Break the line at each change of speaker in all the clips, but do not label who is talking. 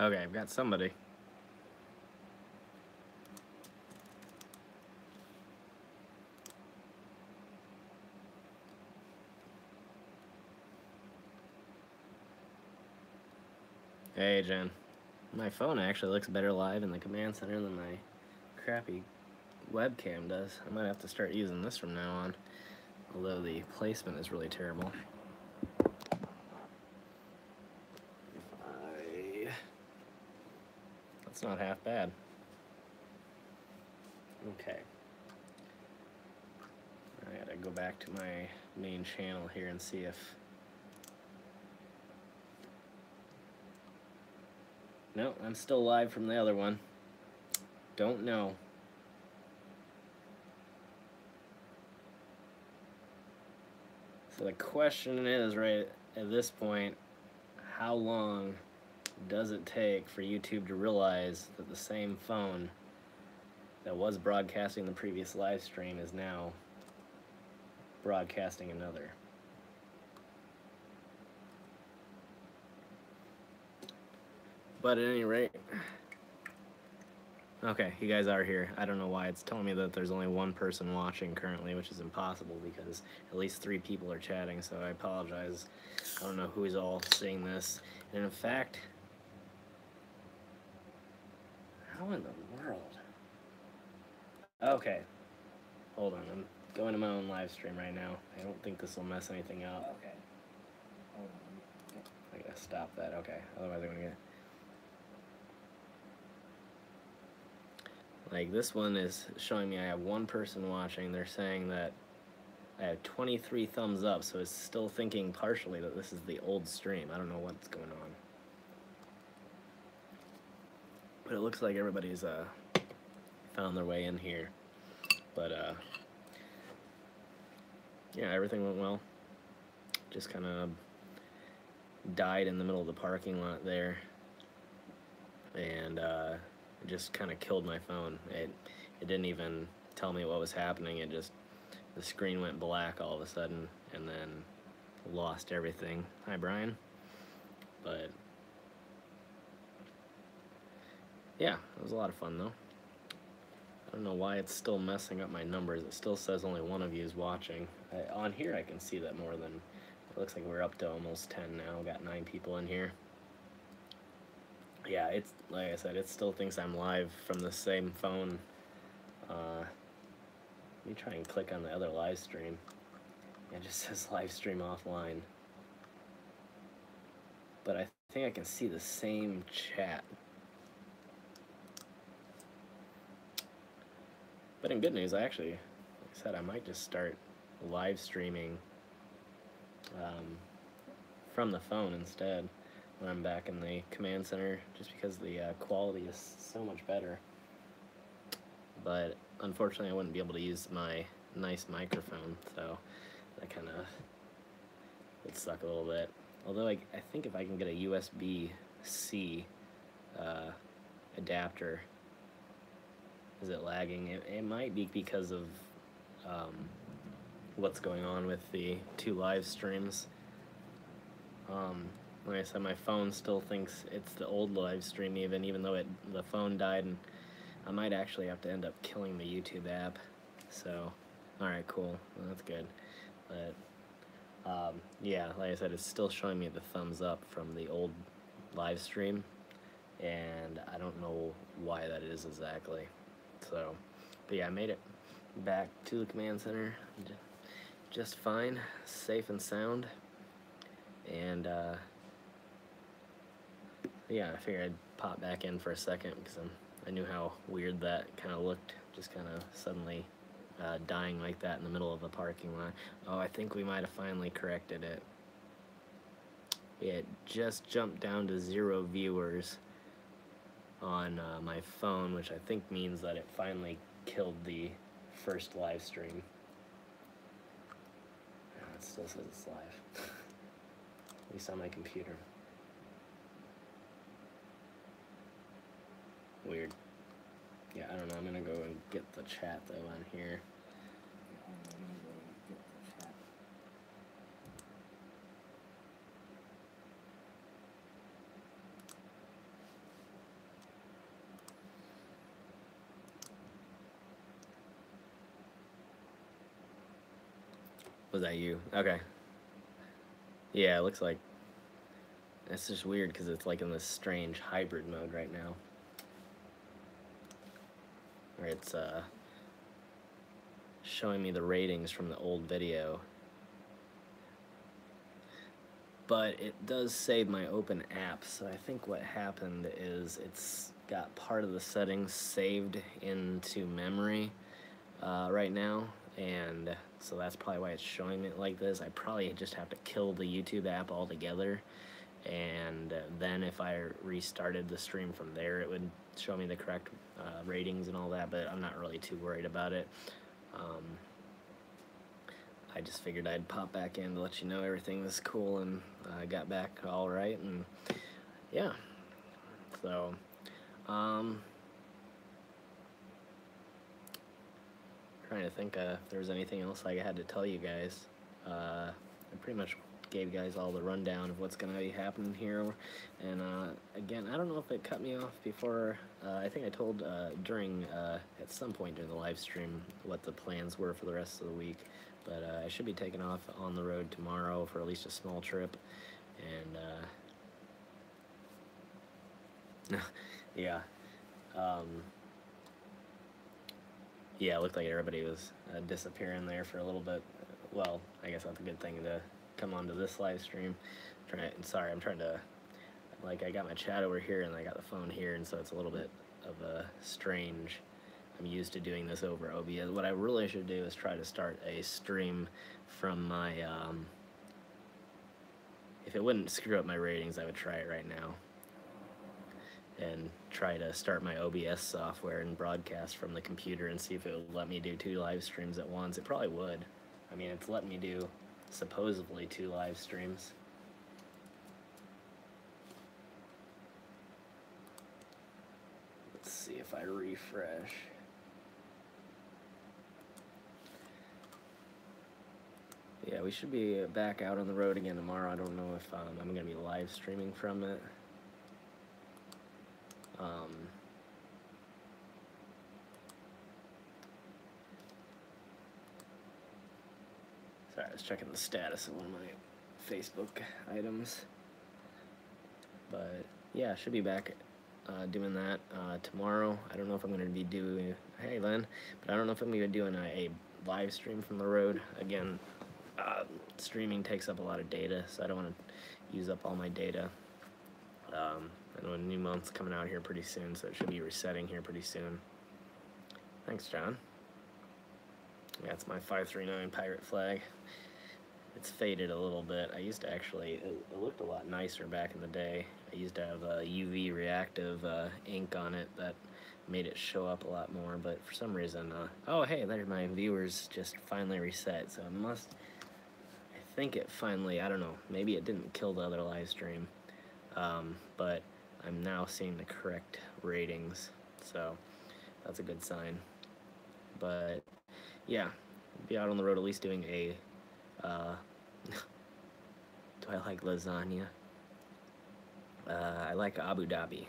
Okay, I've got somebody. Hey, Jen. My phone actually looks better live in the command center than my crappy webcam does. I might have to start using this from now on, although the placement is really terrible. That's not half bad. Okay. I gotta go back to my main channel here and see if... No, I'm still live from the other one. Don't know. So the question is, right at this point, how long does it take for YouTube to realize that the same phone that was broadcasting the previous live stream is now broadcasting another? But at any rate, okay, you guys are here. I don't know why it's telling me that there's only one person watching currently, which is impossible because at least 3 people are chatting, so I apologize. I don't know who's all seeing this. And in fact, how in the world? Okay, hold on. I'm going to my own live stream right now. I don't think this will mess anything up.
Okay. Hold on.
I gotta stop that. Okay, otherwise I'm gonna get... Like, this one is showing me I have 1 person watching. They're saying that I have 23 thumbs up, so it's still thinking partially that this is the old stream. I don't know what's going on. But it looks like everybody's found their way in here. But yeah, everything went well. Just kind of died in the middle of the parking lot there. And it just kind of killed my phone. It didn't even tell me what was happening. It just, the screen went black all of a sudden and then lost everything. Hi, Brian. But yeah, it was a lot of fun though. I don't know why it's still messing up my numbers. It still says only 1 of you is watching. On here I can see that more than, it looks like we're up to almost 10 now. We've got 9 people in here. Yeah, it's, like I said, it still thinks I'm live from the same phone. Let me try and click on the other live stream. It just says live stream offline. But I think I can see the same chat. But in good news, I actually, like I said, I might just start live streaming from the phone instead when I'm back in the command center, just because the quality is so much better. But unfortunately, I wouldn't be able to use my nice microphone, so that kind of would suck a little bit. Although I think if I can get a USB-C adapter, is it lagging? It might be because of what's going on with the 2 live streams. Like I said, my phone still thinks it's the old live stream even though the phone died, and I might actually have to end up killing the YouTube app. So, alright, cool. Well, that's good. But, yeah, like I said, it's still showing me the thumbs up from the old live stream, and I don't know why that is exactly. So, but yeah, I made it back to the command center just fine, safe and sound, and yeah, I figured I'd pop back in for a second because I knew how weird that kind of looked, just kind of suddenly dying like that in the middle of a parking lot. Oh, I think we might have finally corrected it. It just jumped down to 0 viewers on my phone, which I think means that it finally killed the first live stream. Oh, it still says it's live. At least on my computer. Weird. Yeah, I don't know. I'm gonna go and get the chat though on here. Was that you? Okay. Yeah, it looks like it's just weird because it's like in this strange hybrid mode right now, where it's showing me the ratings from the old video, but it does save my open apps. So I think what happened is it's got part of the settings saved into memory right now, and so that's probably why it's showing me like this. I probably just have to kill the YouTube app altogether, and then if I restarted the stream from there, it would show me the correct ratings and all that, but I'm not really too worried about it. I just figured I'd pop back in to let you know everything was cool, and I got back all right, and yeah. So, trying to think if there's anything else I had to tell you guys. I pretty much gave you guys all the rundown of what's going to be happening here, and again, I don't know if it cut me off before. I think I told during at some point during the live stream what the plans were for the rest of the week, but I should be taking off on the road tomorrow for at least a small trip, and yeah. Yeah, it looked like everybody was disappearing there for a little bit. Well, I guess that's a good thing to come onto this live stream. Sorry, I'm trying to, like, I got my chat over here and I got the phone here, and so it's a little bit of a strange. I'm used to doing this over OBS. What I really should do is try to start a stream from my, if it wouldn't screw up my ratings, I would try it right now. And try to start my OBS software and broadcast from the computer and see if it would let me do 2 live streams at once. It probably would. I mean, it's letting me do supposedly 2 live streams. Let's see if I refresh. Yeah, we should be back out on the road again tomorrow. I don't know if I'm going to be live streaming from it. Sorry, I was checking the status of one of my Facebook items. But yeah, should be back doing that tomorrow. I don't know if I'm going to be doing, hey Len, but I don't know if I'm going to be doing a live stream from the road. Again, streaming takes up a lot of data, so I don't want to use up all my data. I know a new month's coming out here pretty soon, so it should be resetting here pretty soon. Thanks, John. Yeah, it's my 539 pirate flag. It's faded a little bit. I used to actually, it looked a lot nicer back in the day. I used to have a UV reactive ink on it that made it show up a lot more, but for some reason, oh hey, there my viewers just finally reset, so it must, I think it finally, I don't know, maybe it didn't kill the other live stream, but I'm now seeing the correct ratings, so that's a good sign. But yeah, be out on the road at least doing a, do I like lasagna? I like Abu Dhabi.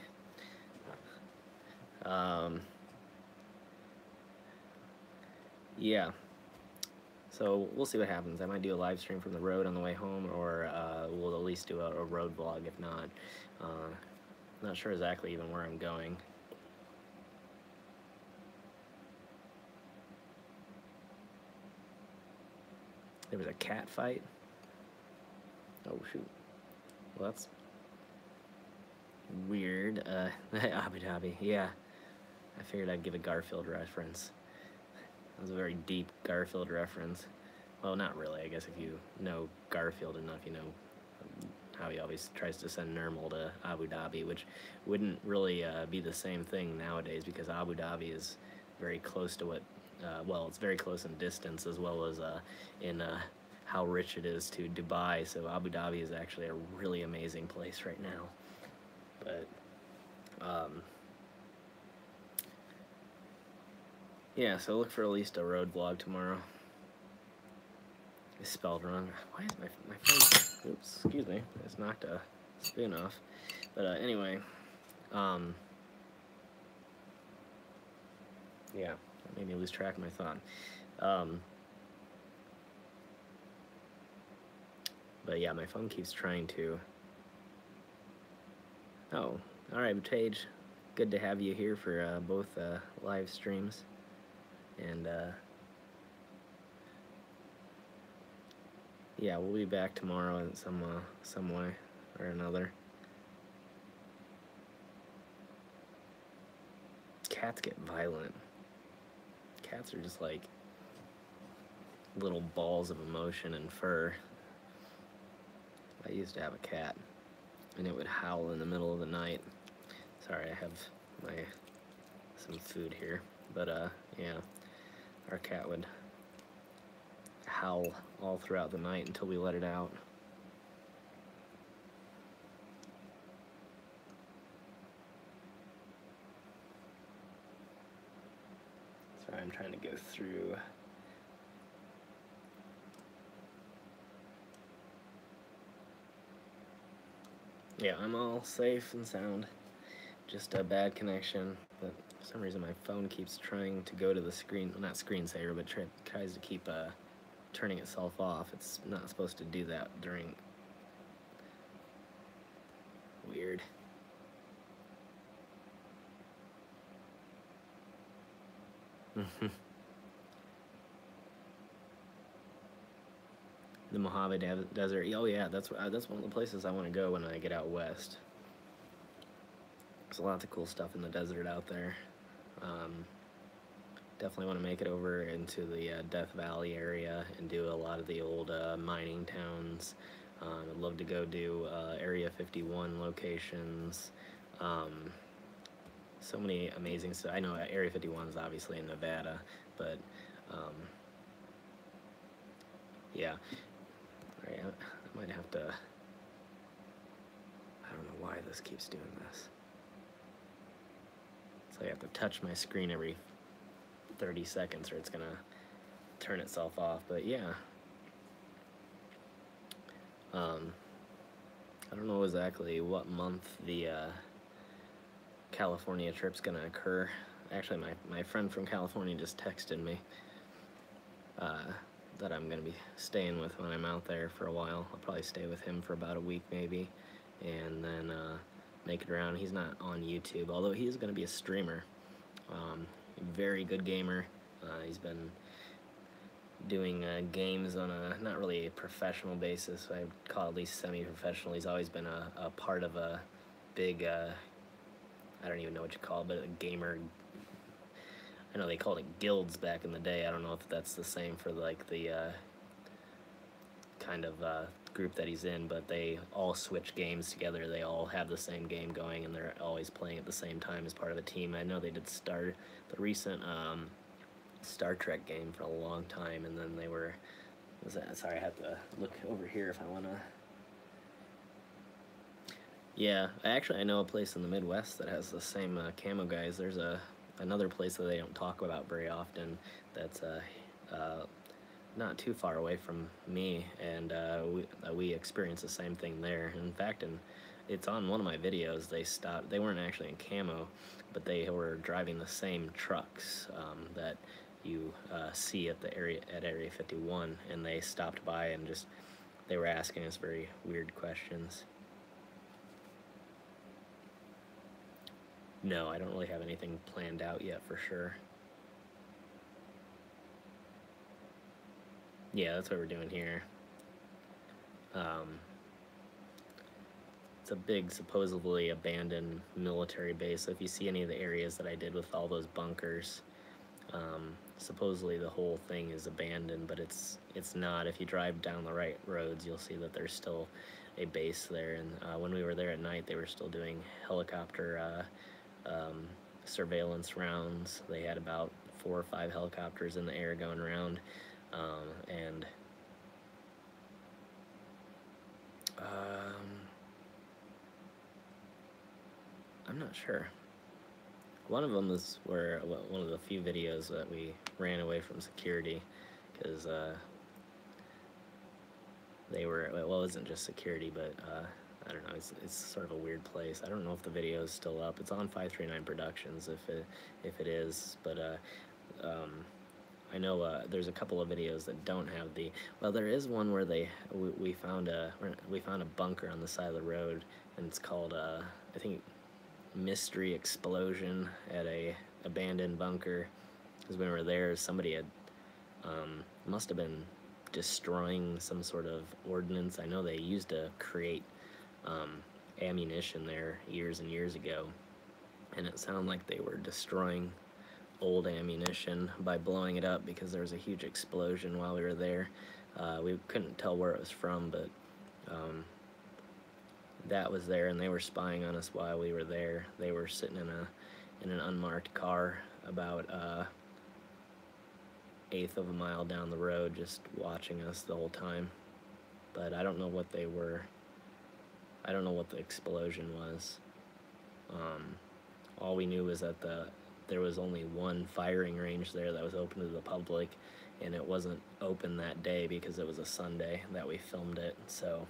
Yeah, so we'll see what happens. I might do a live stream from the road on the way home, or we'll at least do a road vlog if not. Not sure exactly even where I'm going. There was a cat fight? Oh shoot. Well, that's weird. Abu Dhabi, yeah. I figured I'd give a Garfield reference. That was a very deep Garfield reference. Well, not really. I guess if you know Garfield enough, you know how he always tries to send Nermal to Abu Dhabi, which wouldn't really be the same thing nowadays, because Abu Dhabi is very close to what, well, it's very close in distance as well as in how rich it is to Dubai. So Abu Dhabi is actually a really amazing place right now. But yeah, so look for at least a road vlog tomorrow. It's spelled wrong. Why is my phone? Oops, excuse me. I just knocked a spoon off. But anyway, yeah, that made me lose track of my thought. But yeah, my phone keeps trying to... Oh, alright, Tage. Good to have you here for both live streams. And yeah, we'll be back tomorrow in some way or another. Cats get violent. Cats are just like little balls of emotion and fur. I used to have a cat, and it would howl in the middle of the night. Sorry, I have some food here, but yeah, our cat would howl all throughout the night until we let it out. Sorry, I'm trying to go through. Yeah, I'm all safe and sound. Just a bad connection, but for some reason my phone keeps trying to go to the screen, well, not screensaver, but tries to keep turning itself off. It's not supposed to do that during... Weird. The Mojave Desert. Oh yeah, that's one of the places I want to go when I get out west. There's lots of cool stuff in the desert out there. Definitely want to make it over into the Death Valley area and do a lot of the old mining towns. I'd love to go do Area 51 locations. So many amazing stuff. I know Area 51 is obviously in Nevada, but yeah. All right, I might have to... I don't know why this keeps doing this. So I have to touch my screen every 30 seconds or it's gonna turn itself off. But yeah, I don't know exactly what month the California trip's gonna occur. Actually, my friend from California just texted me that I'm gonna be staying with when I'm out there for a while. I'll probably stay with him for about a week maybe, and then make it around. He's not on YouTube, although he is gonna be a streamer. Very good gamer. He's been doing games on a not really a professional basis. I'd call it at least semi-professional. He's always been a part of a big, I don't even know what you call it, but a gamer. I know they called it guilds back in the day. I don't know if that's the same for like the kind of group that he's in, but they all switch games together. They all have the same game going, and they're always playing at the same time as part of a team. I know they did start the recent Star Trek game for a long time, and then they were... Sorry, I have to look over here if I want to... Yeah, I know a place in the Midwest that has the same camo guys. There's another place that they don't talk about very often that's not too far away from me, and we experienced the same thing there. In fact, it's on one of my videos. They weren't actually in camo, but they were driving the same trucks that you see at Area 51, and they stopped by and they were asking us very weird questions. No, I don't really have anything planned out yet for sure. Yeah, that's what we're doing here. It's a big, supposedly abandoned military base. So if you see any of the areas that I did with all those bunkers, supposedly the whole thing is abandoned, but it's not. If you drive down the right roads, you'll see that there's still a base there. And when we were there at night, they were still doing helicopter surveillance rounds. They had about 4 or 5 helicopters in the air going around, and I'm not sure. One of them is one of the few videos that we ran away from security because they were, well, it wasn't just security, but I don't know, it's sort of a weird place. I don't know if the video is still up. It's on 539 Productions if it is, but I know there's a couple of videos that don't have the. Well, there is one where we found a bunker on the side of the road, and it's called I think Mystery Explosion at a abandoned bunker. Because when we were there, somebody had must have been destroying some sort of ordnance. I know they used to create ammunition there years and years ago, and it sounded like they were destroying old ammunition by blowing it up because there was a huge explosion while we were there. We couldn't tell where it was from, but that was there, and they were spying on us while we were there. They were sitting in an unmarked car about eighth of a mile down the road, just watching us the whole time. But I don't know what they were. I don't know what the explosion was. All we knew was that there was only one firing range there that was open to the public, and it wasn't open that day because it was a Sunday that we filmed it. So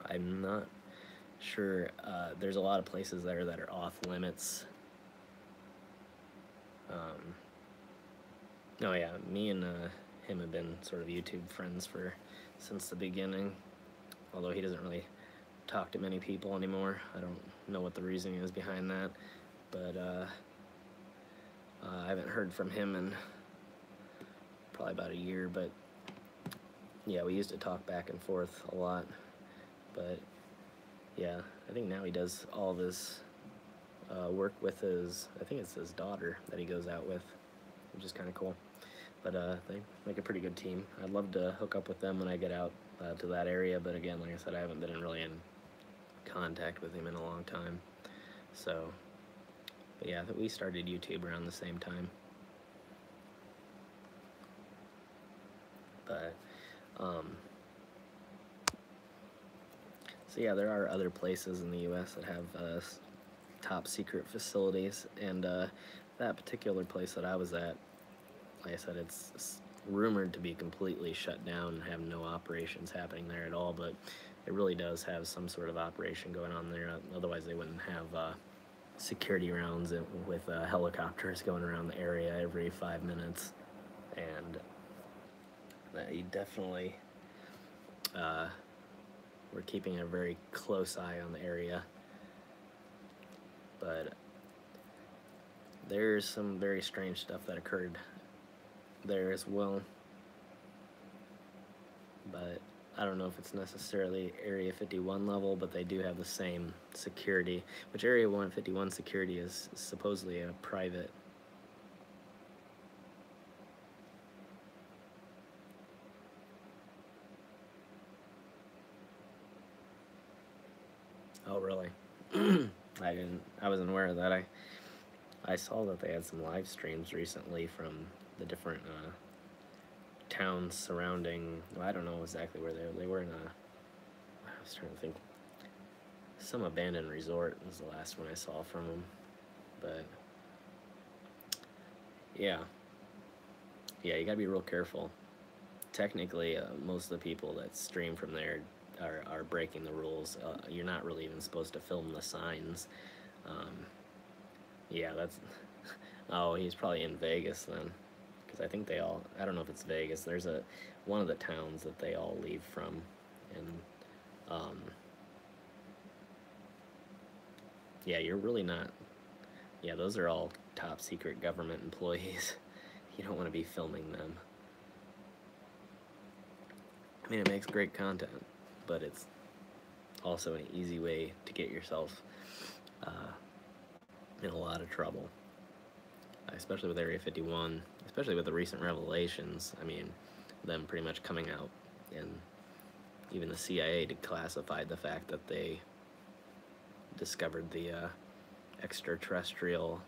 I'm not sure. There's a lot of places there that are off limits. Oh yeah, me and him have been sort of YouTube friends since the beginning, although he doesn't really talk to many people anymore. I don't know what the reasoning is behind that, but I haven't heard from him in probably about a year. But yeah, we used to talk back and forth a lot, but yeah, I think now he does all of his work with I think it's his daughter that he goes out with, which is kind of cool. But they make a pretty good team. I'd love to hook up with them when I get out to that area, but again, like I said, I haven't been really in contact with him in a long time. So, but yeah, we started YouTube around the same time. But, so yeah, there are other places in the U.S. that have top secret facilities, and that particular place that I was at, like I said, it's rumored to be completely shut down and have no operations happening there at all, but it really does have some sort of operation going on there. Otherwise they wouldn't have security rounds with helicopters going around the area every 5 minutes. And you definitely we're keeping a very close eye on the area, but there's some very strange stuff that occurred there as well. But I don't know if it's necessarily Area 51 level, but they do have the same security, which Area 151 security is supposedly a private. Oh, really? I wasn't aware of that. I saw that they had some live streams recently from the different towns surrounding. Well, I don't know exactly where they were in I was trying to think. Some abandoned resort was the last one I saw from them. But yeah, you gotta be real careful. Technically, most of the people that stream from there are breaking the rules. You're not really even supposed to film the signs. Yeah, that's. Oh, he's probably in Vegas then, because I think I don't know if it's Vegas. There's one of the towns that they all leave from, and yeah, you're really not. Yeah, those are all top secret government employees. You don't want to be filming them. I mean, it makes great content, but it's also an easy way to get yourself in a lot of trouble, especially with Area 51, especially with the recent revelations. I mean, them pretty much coming out, and even the CIA declassified the fact that they discovered the extraterrestrial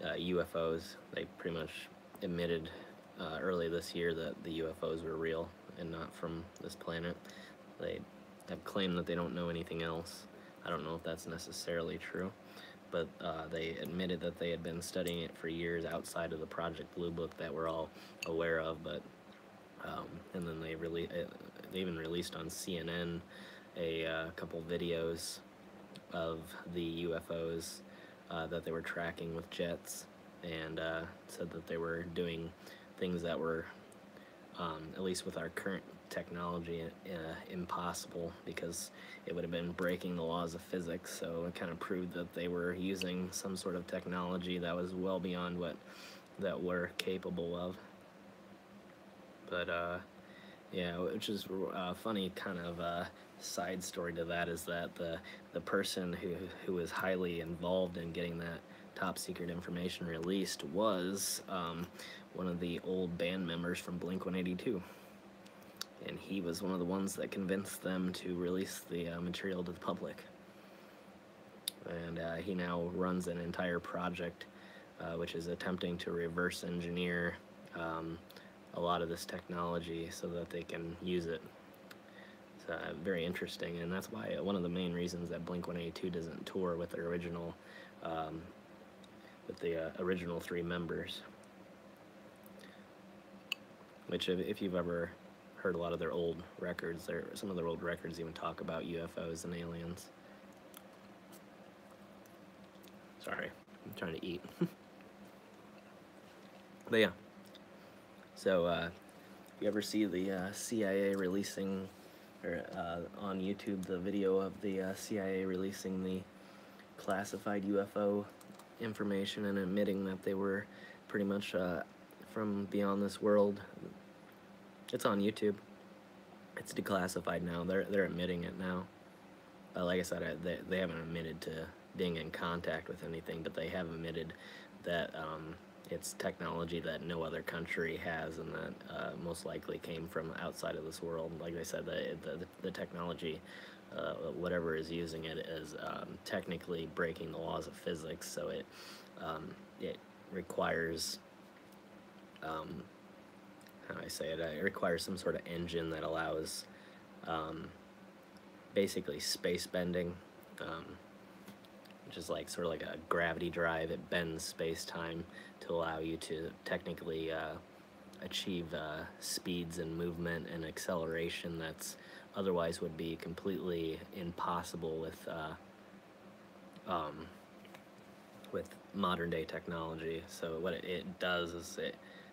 UFOs. They pretty much admitted early this year that the UFOs were real and not from this planet. They have claimed that they don't know anything else. I don't know if that's necessarily true, but they admitted that they had been studying it for years outside of the Project Blue Book that we're all aware of. But and then they even released on CNN a couple videos of the UFOs that they were tracking with jets. and said that they were doing things that were, at least with our current technology, impossible, because it would have been breaking the laws of physics. So it kind of proved that they were using some sort of technology that was well beyond what that we're capable of. But yeah, which is funny. Kind of side story to that is that the person who was highly involved in getting that top secret information released was one of the old band members from Blink-182, and he was one of the ones that convinced them to release the material to the public. And he now runs an entire project which is attempting to reverse engineer a lot of this technology so that they can use it. It's very interesting, and that's why one of the main reasons that Blink-182 doesn't tour with their original, original three members. Which, if you've ever heard a lot of their old records, some of their old records even talk about UFOs and aliens. Sorry, I'm trying to eat. But yeah. So, you ever see the CIA releasing, or on YouTube, the video of the CIA releasing the classified UFO information and admitting that they were pretty much from beyond this world? It's on YouTube. It's declassified now. They're admitting it now. Like I said, they haven't admitted to being in contact with anything, but they have admitted that it's technology that no other country has, and that most likely came from outside of this world. Like I said, the technology, whatever is using it, is technically breaking the laws of physics. So it requires, how do I say it? It requires some sort of engine that allows basically space bending. Which is like sort of like a gravity drive. It bends space-time to allow you to technically achieve speeds and movement and acceleration that's otherwise would be completely impossible with modern-day technology. So what it does is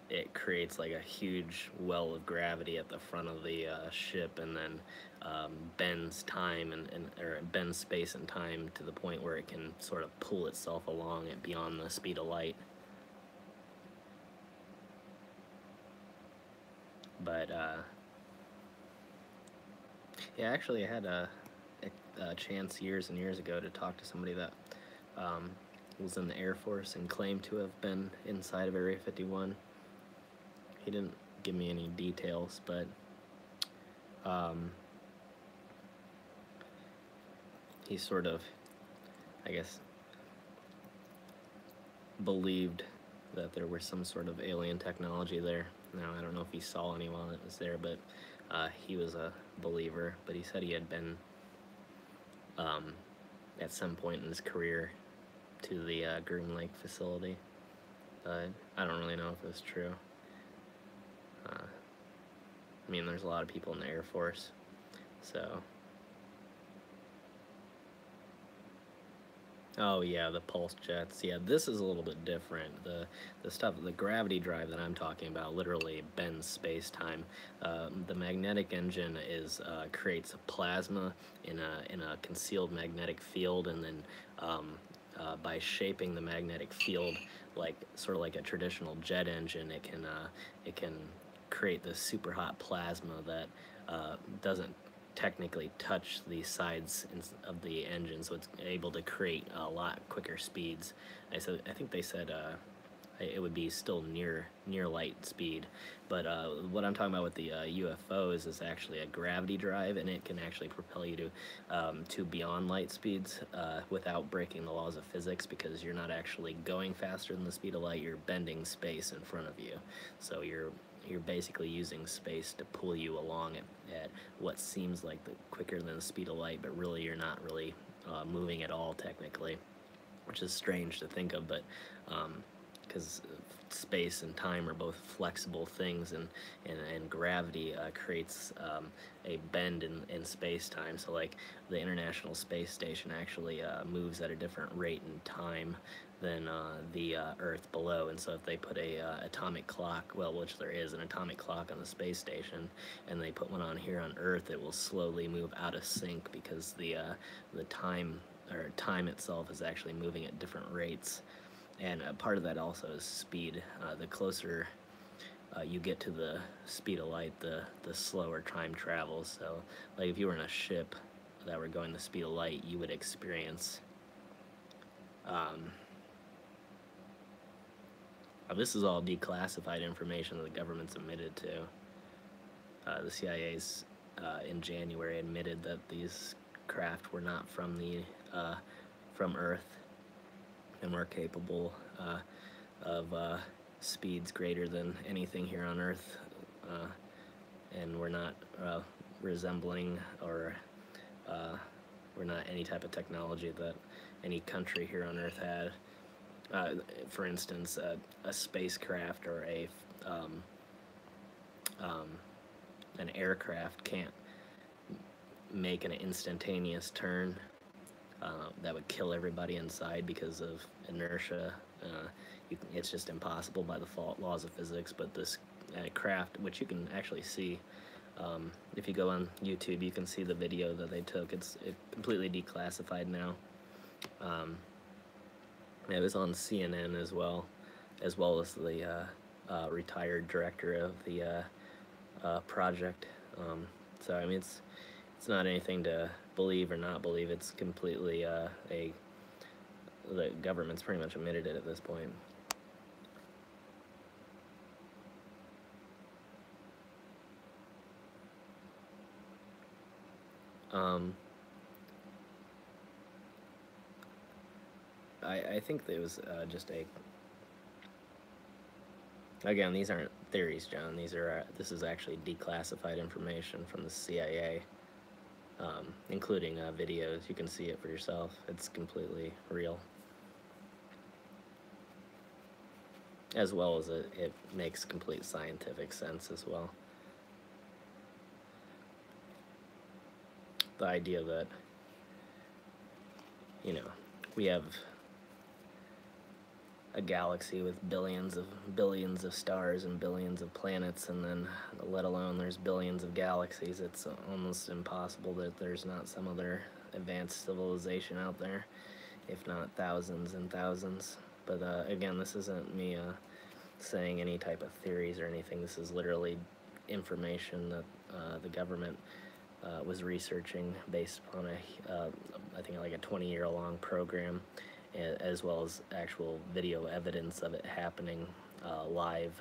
it creates like a huge well of gravity at the front of the ship, and then bends time or it bends space and time to the point where it can sort of pull itself along at beyond the speed of light. But yeah, actually I had a chance years and years ago to talk to somebody that was in the Air Force and claimed to have been inside of Area 51. He didn't give me any details, but he sort of, I guess, believed that there was some sort of alien technology there. Now, I don't know if he saw anyone that was there, but he was a believer. But he said he had been, at some point in his career, to the Groom Lake facility. But I don't really know if it was true. I mean, there's a lot of people in the Air Force, so. Oh yeah, the pulse jets. Yeah, this is a little bit different. The stuff, the gravity drive that I'm talking about, literally bends space-time. The magnetic engine creates a plasma in a concealed magnetic field, and then by shaping the magnetic field sort of like a traditional jet engine, it can create this super hot plasma that doesn't technically touch the sides of the engine, so it's able to create a lot quicker speeds. I think they said it would be still near light speed, but what I'm talking about with the UFOs is actually a gravity drive, and it can actually propel you to beyond light speeds without breaking the laws of physics, because you're not actually going faster than the speed of light, you're bending space in front of you. So you're basically using space to pull you along at what seems like quicker than the speed of light, but really you're not really moving at all technically, which is strange to think of, but because space and time are both flexible things, and gravity creates a bend in space-time. So like the International Space Station actually moves at a different rate in time than the Earth below. And so if they put a atomic clock, well, which there is an atomic clock on the space station, and they put one on here on Earth, it will slowly move out of sync because the time, or time itself, is actually moving at different rates. And part of that also is speed. The closer you get to the speed of light, the slower time travels. So like if you were in a ship that were going the speed of light, you would experience this is all declassified information that the government's admitted to. The CIA's in January admitted that these craft were not from from Earth, and were capable of speeds greater than anything here on Earth, and we're not resembling, or we're not any type of technology that any country here on Earth had. For instance, a spacecraft or an aircraft can't make an instantaneous turn that would kill everybody inside because of inertia. It's just impossible by the laws of physics. But this craft, which you can actually see, if you go on YouTube, you can see the video that they took. It's completely declassified now. It was on CNN as well as the retired director of the project. So I mean, it's not anything to believe or not believe. It's completely the government's pretty much admitted it at this point. I think it was just again, these aren't theories, John. This is actually declassified information from the CIA, including videos. You can see it for yourself. It's completely real. As well as it makes complete scientific sense as well. The idea that, you know, we have a galaxy with billions of stars and billions of planets, and then let alone there's billions of galaxies. It's almost impossible that there's not some other advanced civilization out there, if not thousands and thousands. But again, this isn't me saying any type of theories or anything. This is literally information that the government was researching based on I think like a 20-year-long program, as well as actual video evidence of it happening live.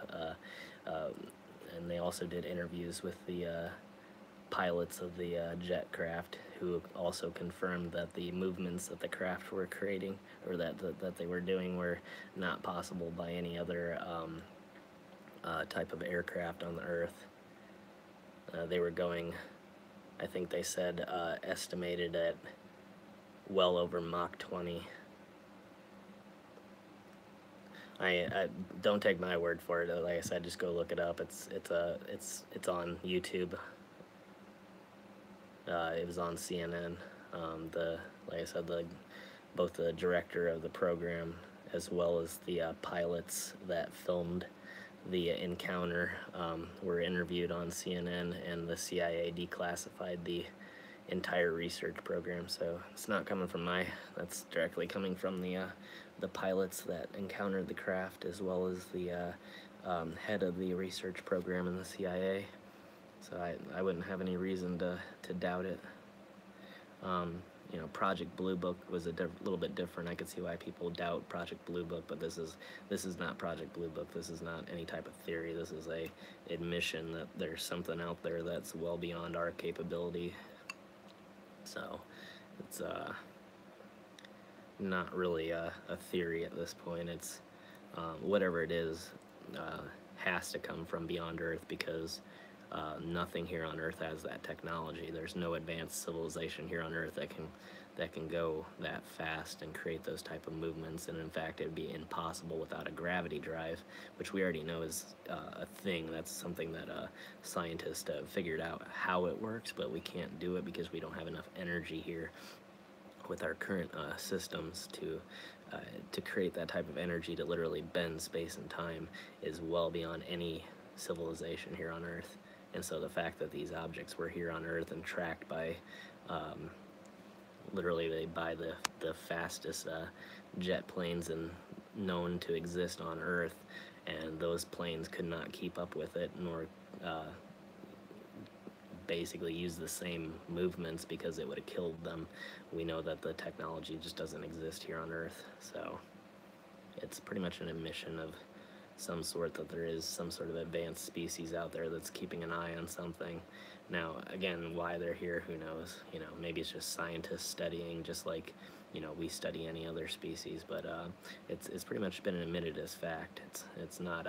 And they also did interviews with the pilots of the jet craft, who also confirmed that the movements that the craft were creating, or that they were doing, were not possible by any other type of aircraft on the Earth. They were going, I think they said, estimated at well over Mach 20. I don't take my word for it. Like I said, just go look it up. It's on YouTube. It was on CNN. Like I said, both the director of the program as well as the pilots that filmed the encounter were interviewed on CNN, and the CIA declassified the entire research program. So it's not coming from that's directly coming from the pilots that encountered the craft, as well as the head of the research program in the CIA. So I wouldn't have any reason to doubt it. You know, Project Blue Book was a little bit different. I could see why people doubt Project Blue Book, but this is not Project Blue Book. This is not any type of theory. This is a admission that there's something out there that's well beyond our capability. So it's not really a theory at this point. It's whatever it is has to come from beyond Earth, because nothing here on Earth has that technology. There's no advanced civilization here on Earth that can go that fast and create those type of movements, and in fact it would be impossible without a gravity drive, which we already know is a thing. That's something that scientists have figured out how it works, but we can't do it because we don't have enough energy here with our current systems to create that type of energy to literally bend space and time is well beyond any civilization here on Earth. And so the fact that these objects were here on Earth and tracked by literally by the fastest jet planes and known to exist on Earth, and those planes could not keep up with it, nor basically use the same movements because it would have killed them. We know that the technology just doesn't exist here on Earth, so it's pretty much an admission of some sort that there is some sort of advanced species out there that's keeping an eye on something. Now, again, why they're here, who knows? You know, maybe it's just scientists studying, just like, you know, we study any other species. But it's pretty much been admitted as fact. It's not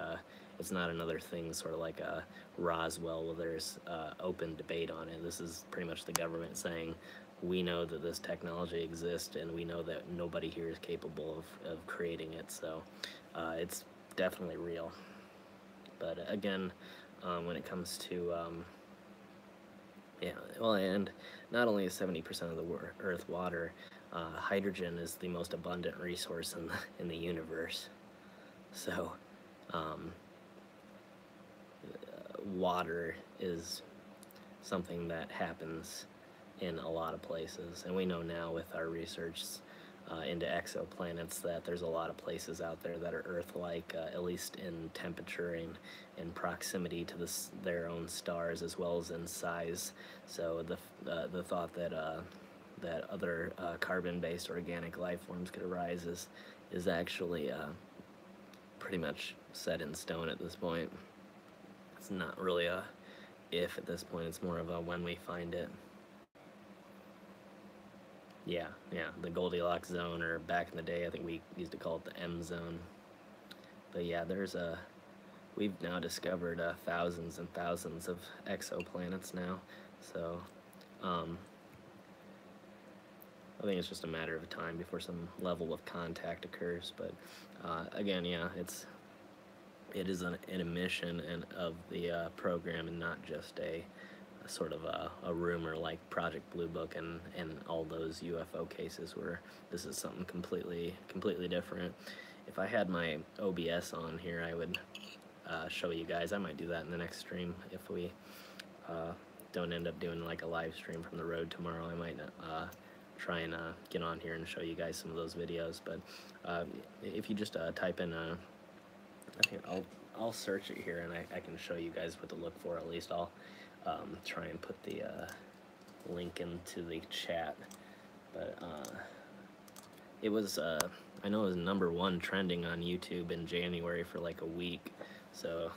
another thing, sort of like a Roswell, where there's open debate on it. This is pretty much the government saying, we know that this technology exists, and we know that nobody here is capable of creating it. So it's definitely real. But again, when it comes to yeah, well, and not only is 70% of the Earth water, hydrogen is the most abundant resource in the universe. So water is something that happens in a lot of places, and we know now with our research into exoplanets that there's a lot of places out there that are Earth-like, at least in temperature and in proximity to their own stars, as well as in size. So the thought that that other carbon-based organic life forms could arise is actually pretty much set in stone at this point. It's not really a if at this point, it's more of a when we find it. Yeah, the Goldilocks zone, or back in the day, I think we used to call it the M zone. But yeah, we've now discovered thousands and thousands of exoplanets now. So I think it's just a matter of time before some level of contact occurs. But again, yeah, it is an admission of the program, and not just a sort of a rumor like Project Blue Book and all those UFO cases, where this is something completely different. If I had my OBS on here, I would show you guys. I might do that in the next stream if we don't end up doing like a live stream from the road tomorrow. I might try and get on here and show you guys some of those videos. But if you just type in I think I'll search it here, and I can show you guys what to look for. At least I'll try and put the link into the chat. But it was I know it was #1 trending on YouTube in January for like a week, so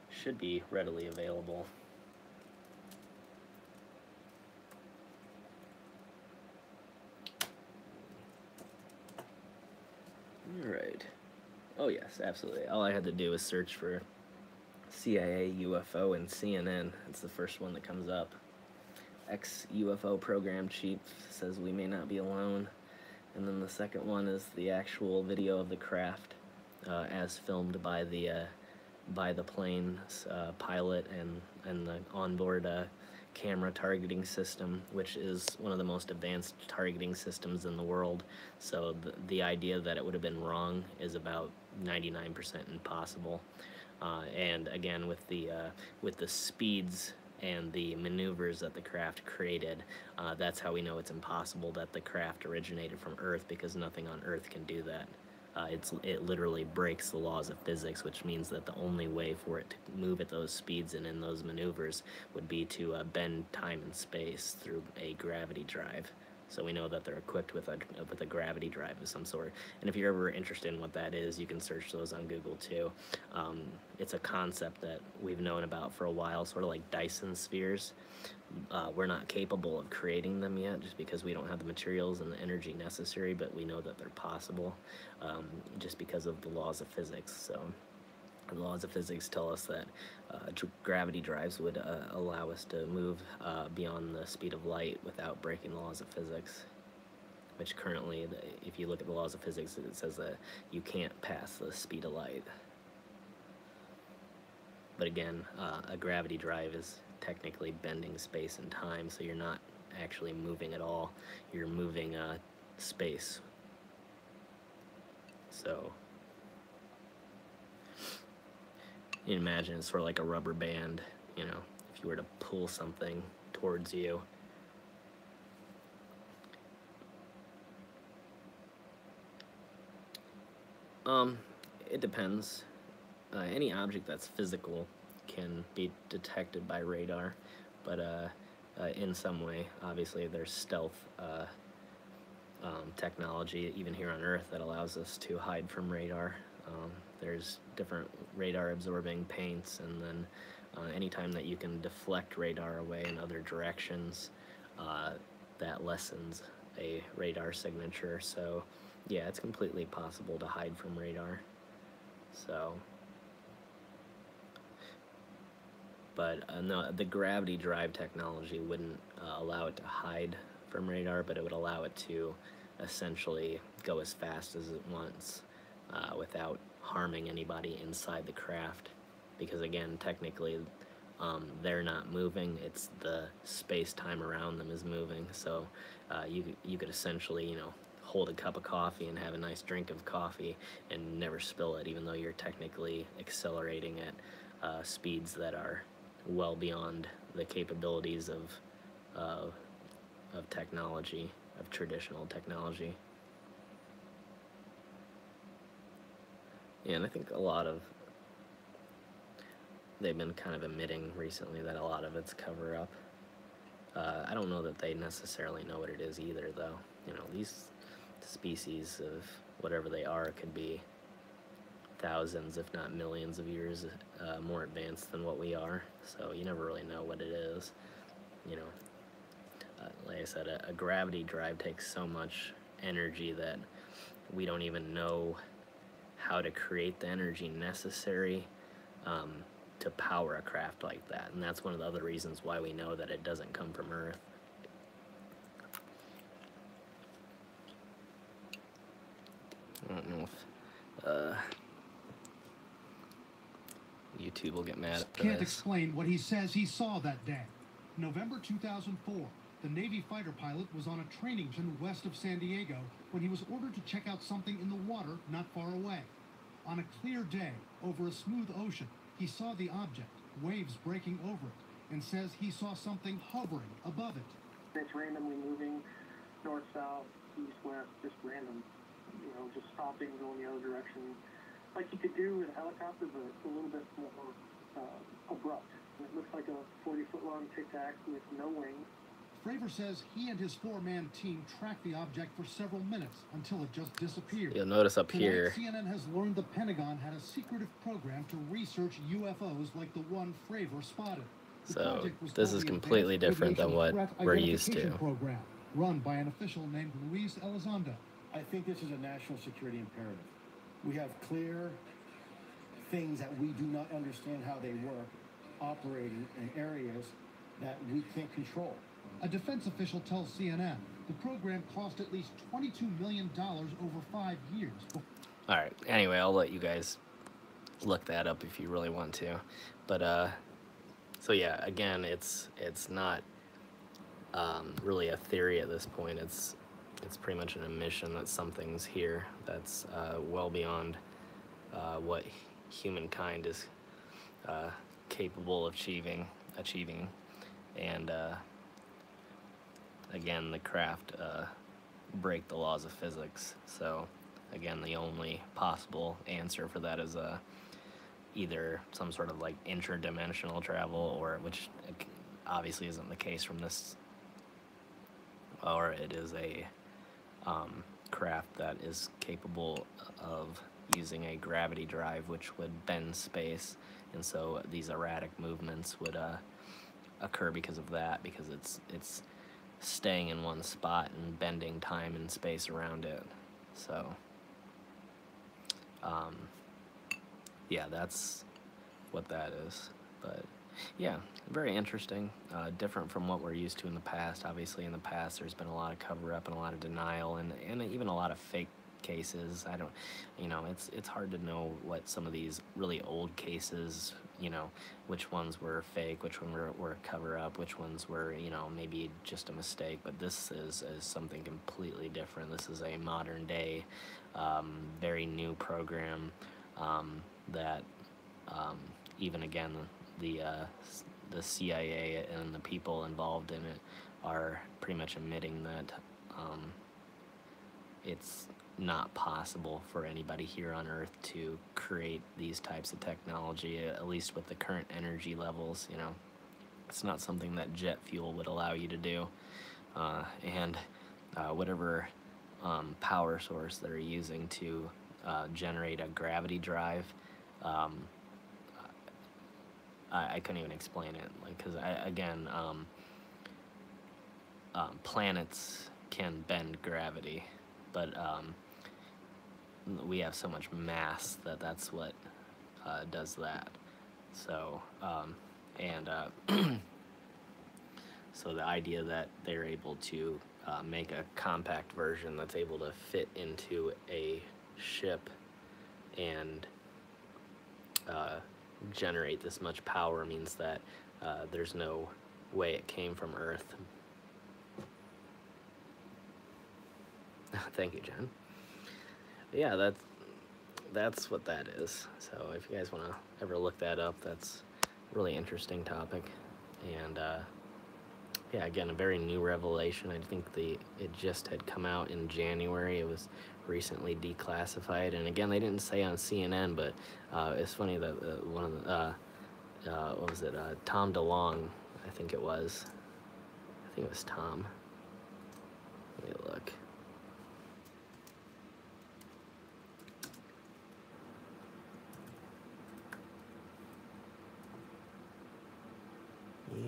should be readily available. All right. Oh yes, absolutely. All I had to do was search for CIA UFO and CNN. It's the first one that comes up. Ex-UFO program chief says we may not be alone. And then the second one is the actual video of the craft as filmed by the plane's pilot and the onboard camera targeting system, which is one of the most advanced targeting systems in the world. So the idea that it would have been wrong is about 99% impossible. And again, with the speeds and the maneuvers that the craft created, that's how we know it's impossible that the craft originated from Earth, because nothing on Earth can do that. It literally breaks the laws of physics, which means that the only way for it to move at those speeds and in those maneuvers would be to bend time and space through a gravity drive. So we know that they're equipped with a gravity drive of some sort. And if you're ever interested in what that is, you can search those on Google too. It's a concept that we've known about for a while, sort of like Dyson spheres. We're not capable of creating them yet, just because we don't have the materials and the energy necessary, but we know that they're possible just because of the laws of physics. So The laws of physics tell us that gravity drives would allow us to move beyond the speed of light without breaking the laws of physics, which currently, if you look at the laws of physics, it says that you can't pass the speed of light. But again, a gravity drive is technically bending space and time, so you're not actually moving at all. You're moving space. So you can imagine it's sort of like a rubber band, you know, if you were to pull something towards you. It depends. Any object that's physical can be detected by radar, but in some way, obviously, there's stealth technology, even here on Earth, that allows us to hide from radar. There's different radar-absorbing paints, and then anytime that you can deflect radar away in other directions, that lessens a radar signature. So, yeah, it's completely possible to hide from radar. So, but no, the gravity drive technology wouldn't allow it to hide from radar, but it would allow it to essentially go as fast as it wants without harming anybody inside the craft, because again, technically they're not moving, it's the space-time around them is moving. So you could essentially, you know, hold a cup of coffee and have a nice drink of coffee and never spill it, even though you're technically accelerating at speeds that are well beyond the capabilities of technology, of traditional technology. Yeah, and I think they've been kind of admitting recently that a lot of it's cover up. I don't know that they necessarily know what it is either, though. You know, these species of whatever they are could be thousands, if not millions of years more advanced than what we are, so you never really know what it is. You know, like I said, a gravity drive takes so much energy that we don't even know how to create the energy necessary to power a craft like that, and that's one of the other reasons why we know that it doesn't come from Earth. I don't know if YouTube will get mad at
Can't
this.
explain what he says he saw that day. November 2004, the Navy fighter pilot was on a training mission west of San Diego when he was ordered to check out something in the water not far away. On a clear day, over a smooth ocean, he saw the object, waves breaking over it, and says he saw something hovering above it.
It's randomly moving north, south, east, west, just random, you know, just stopping, going the other direction. Like you could do with a helicopter, but a little bit more abrupt. It looks like a 40-foot long Tic Tac with no wings.
Fravor says he and his four-man team tracked the object for several minutes until it just disappeared.
You'll notice up
Tonight,
here,
CNN has learned the Pentagon had a secretive program to research UFOs like the one Fravor spotted. The
so
project was
this
called
is
the
completely
Advanced
different than what
Radiation Threat
we're used
Identification
to.
Program, run by an official named Luis Elizondo.
I think this is a national security imperative. We have clear things that we do not understand how they work, operating in areas that we can't control.
A defense official tells CNN the program cost at least $22 million over 5 years.
Alright, anyway, I'll let you guys look that up if you really want to. But, so yeah, again, it's not really a theory at this point. It's pretty much an admission that something's here that's well beyond what humankind is capable of achieving. And again, the craft break the laws of physics. So again, the only possible answer for that is either some sort of like interdimensional travel, or which obviously isn't the case from this, or it is a craft that is capable of using a gravity drive, which would bend space, and so these erratic movements would occur because of that, because it's staying in one spot and bending time and space around it. So yeah, that's what that is. But yeah, very interesting. Different from what we're used to in the past. Obviously, in the past, there's been a lot of cover up and a lot of denial, and even a lot of fake cases. I don't, you know, it's hard to know what some of these really old cases, you know, which ones were fake, which one were a cover up, which ones were, you know, maybe just a mistake. But this is something completely different. This is a modern day, very new program that even again the CIA and the people involved in it are pretty much admitting that it's not possible for anybody here on Earth to create these types of technology, at least with the current energy levels. You know, it's not something that jet fuel would allow you to do, and whatever power source they're using to generate a gravity drive. I couldn't even explain it, like, because again, planets can bend gravity, but we have so much mass that's what does that. So so the idea that they're able to make a compact version that's able to fit into a ship and generate this much power means that there's no way it came from Earth. Thank you, Jen. Yeah, that's what that is. So if you guys want to ever look that up, that's a really interesting topic. And yeah, again, a very new revelation. I think it just had come out in January. It was recently declassified, and again, they didn't say on CNN, but it's funny that one of the what was it, Tom DeLonge, I think it was Tom. Let me look.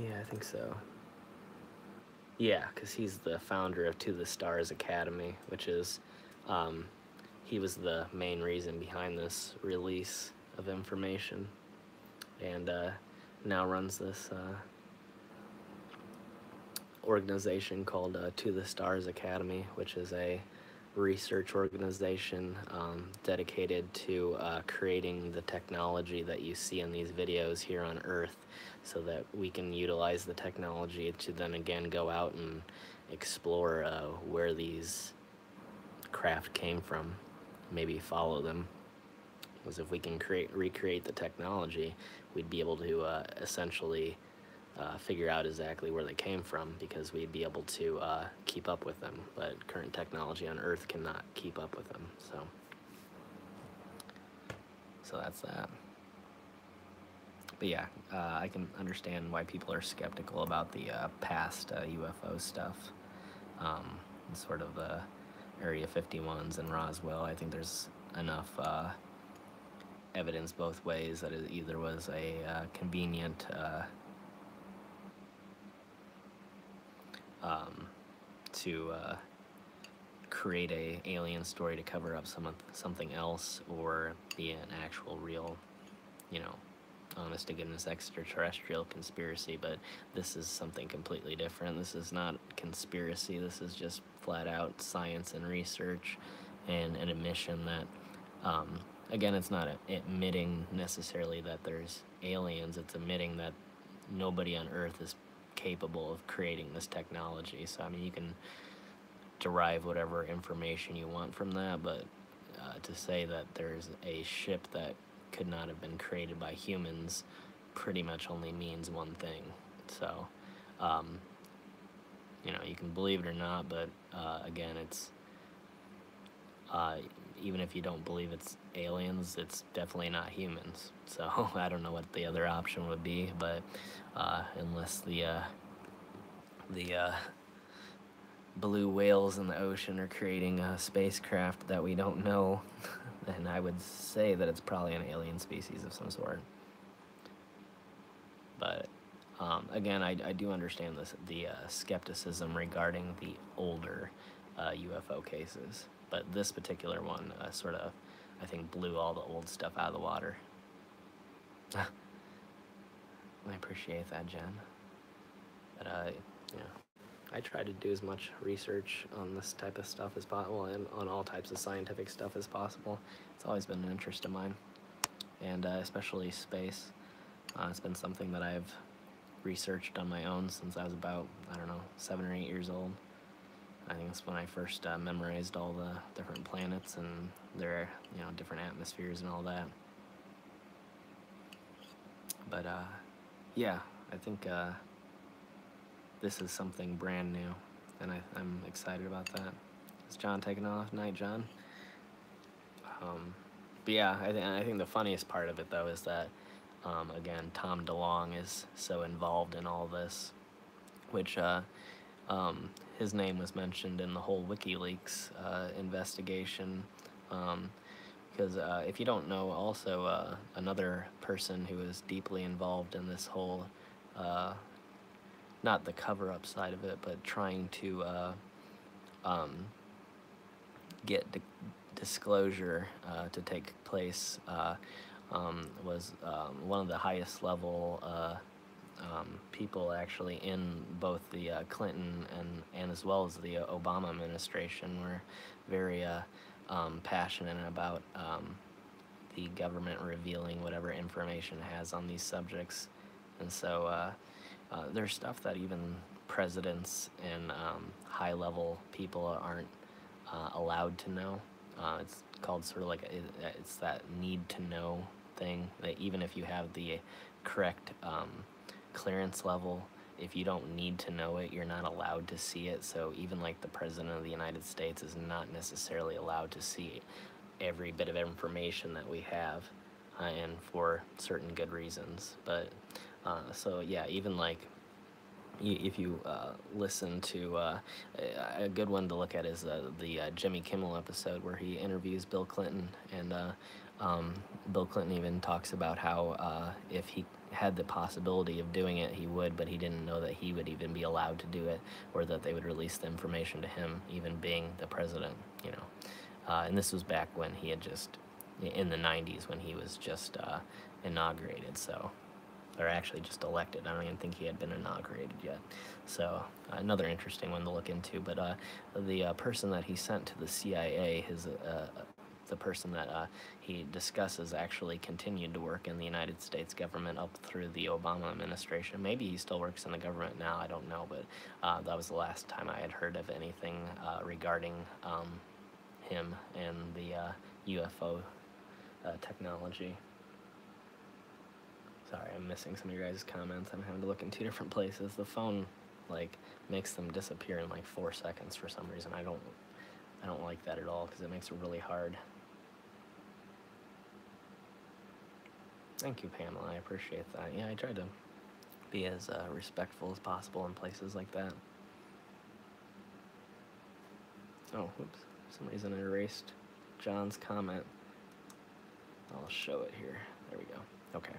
Yeah, I think so. Yeah, because he's the founder of To the Stars Academy, which is, he was the main reason behind this release of information, and now runs this organization called To the Stars Academy, which is a research organization dedicated to creating the technology that you see in these videos here on Earth, so that we can utilize the technology to then again go out and explore where these craft came from, maybe follow them. Because if we can recreate the technology, we'd be able to essentially figure out exactly where they came from, because we'd be able to keep up with them. But current technology on Earth cannot keep up with them. So that's that. But yeah, I can understand why people are skeptical about the past UFO stuff, sort of the Area 51s and Roswell. I think there's enough evidence both ways that it either was a convenient to create a alien story to cover up something else, or be an actual real, you know, honest to goodness extraterrestrial conspiracy. But this is something completely different. This is not conspiracy. This is just flat out science and research, and an admission that again, it's not admitting necessarily that there's aliens. It's admitting that nobody on Earth is capable of creating this technology. So I mean, you can derive whatever information you want from that, but to say that there's a ship that could not have been created by humans pretty much only means one thing. So you know, you can believe it or not, but again, it's even if you don't believe it's aliens, it's definitely not humans. So I don't know what the other option would be, but unless the blue whales in the ocean are creating a spacecraft that we don't know, then I would say that it's probably an alien species of some sort. But again, I do understand the skepticism regarding the older UFO cases, but this particular one sort of, I think, blew all the old stuff out of the water. I appreciate that, Jen. But you know, I try to do as much research on this type of stuff as possible, and on all types of scientific stuff as possible. It's always been an interest of mine, and especially space. It's been something that I've researched on my own since I was about, I don't know, 7 or 8 years old. I think that's when I first memorized all the different planets and their, different atmospheres and all that. But yeah, I think this is something brand new, and I'm excited about that. Is John taking off? Night, John. But yeah, I think the funniest part of it though is that again, Tom DeLonge is so involved in all this, which his name was mentioned in the whole WikiLeaks investigation. Because if you don't know, also another person who is deeply involved in this whole, not the cover-up side of it, but trying to get disclosure to take place, was one of the highest level people actually in both the Clinton and as well as the Obama administration were very passionate about the government revealing whatever information it has on these subjects. And so there's stuff that even presidents and high-level people aren't allowed to know. It's called sort of like, it's that need to know thing, that even if you have the correct clearance level, if you don't need to know it, you're not allowed to see it. So even like the President of the United States is not necessarily allowed to see every bit of information that we have, and for certain good reasons. But so yeah, even like if you listen to a good one to look at is the Jimmy Kimmel episode where he interviews Bill Clinton, and Bill Clinton even talks about how if he had the possibility of doing it, he would, but he didn't know that he would even be allowed to do it, or that they would release the information to him, even being the president, and this was back when he had just, in the 90s, when he was just inaugurated, so, or actually just elected. I don't even think he had been inaugurated yet. So another interesting one to look into. But the person that he sent to the CIA, the person that he discusses actually continued to work in the United States government up through the Obama administration. Maybe he still works in the government now, I don't know, but that was the last time I had heard of anything regarding him and the UFO technology. Sorry, I'm missing some of your guys' comments. I'm having to look in 2 different places. The phone, makes them disappear in 4 seconds for some reason. I don't like that at all, because it makes it really hard. Thank you, Pamela. I appreciate that. Yeah, I try to be as respectful as possible in places like that. Oh, whoops. For some reason I erased John's comment. I'll show it here. There we go. Okay.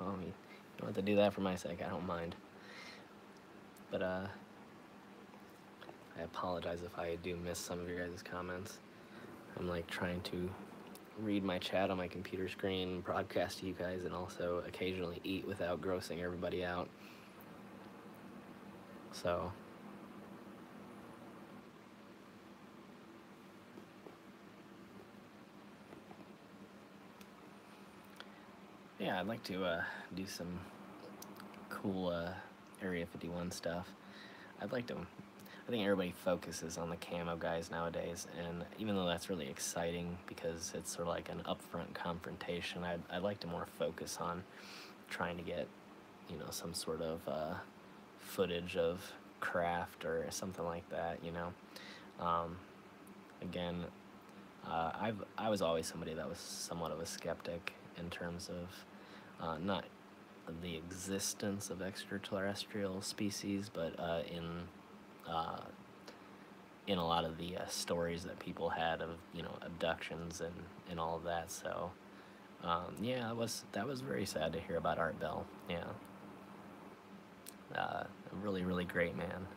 Oh, you don't have to do that for my sake. I don't mind. But, I apologize if I do miss some of your guys' comments. I'm, trying to read my chat on my computer screen, broadcast to you guys, and also occasionally eat without grossing everybody out. So... yeah, I'd like to do some cool Area 51 stuff. I think everybody focuses on the camo guys nowadays, and even though that's really exciting because it's sort of like an upfront confrontation, I'd like to more focus on trying to get, some sort of footage of craft or something like that, Again, I was always somebody that was somewhat of a skeptic in terms of not the existence of extraterrestrial species, but in a lot of the stories that people had of abductions and all of that. So yeah, that was very sad to hear about Art Bell. Yeah, a really, really great man.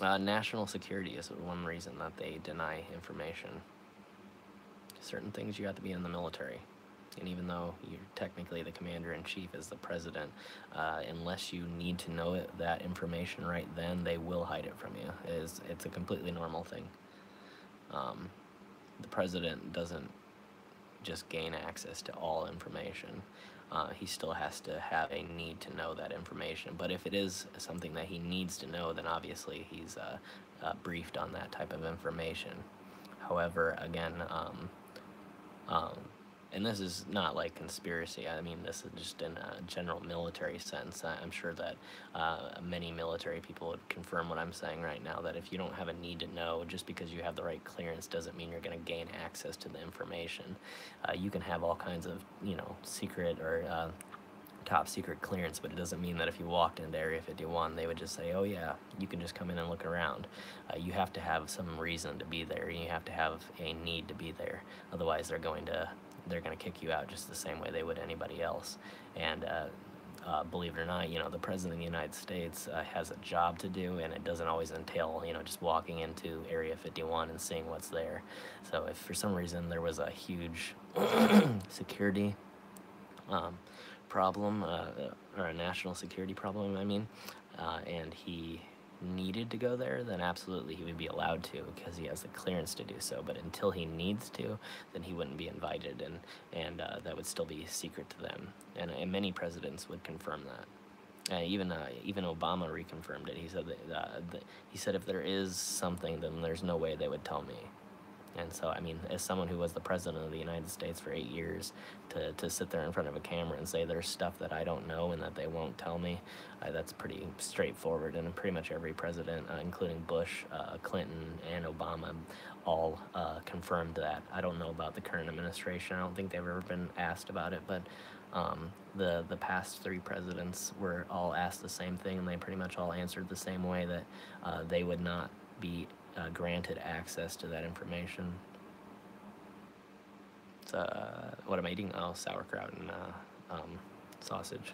National security is one reason that they deny information. Certain things you have to be in the military. And even though you're technically the commander-in-chief as the president, unless you need to know that information right then, they will hide it from you. It's a completely normal thing. The president doesn't just gain access to all information. He still has to have a need to know that information. But if it is something that he needs to know, then obviously he's briefed on that type of information. However, again, and this is not like conspiracy, I mean this is just in a general military sense. I'm sure that many military people would confirm what I'm saying right now, that if you don't have a need to know, just because you have the right clearance doesn't mean you're going to gain access to the information. You can have all kinds of, secret or top secret clearance, but it doesn't mean that if you walked into Area 51, they would just say, oh yeah, you can just come in and look around. You have to have some reason to be there, and you have to have a need to be there. Otherwise, they're going to kick you out just the same way they would anybody else. And believe it or not, the President of the United States has a job to do, and it doesn't always entail, just walking into Area 51 and seeing what's there. So if for some reason there was a huge security problem, or a national security problem, and he needed to go there, then absolutely he would be allowed to, because he has the clearance to do so. But until he needs to, then he wouldn't be invited, and that would still be secret to them. And many presidents would confirm that. Even Obama reconfirmed it. He said that if there is something, then there's no way they would tell me. And so, as someone who was the president of the United States for 8 years, to sit there in front of a camera and say there's stuff that I don't know and that they won't tell me, that's pretty straightforward. And pretty much every president, including Bush, Clinton, and Obama, all confirmed that. I don't know about the current administration. I don't think they've ever been asked about it, but the past 3 presidents were all asked the same thing, and they pretty much all answered the same way, that they would not be granted access to that information. So, what am I eating? Oh, sauerkraut and sausage.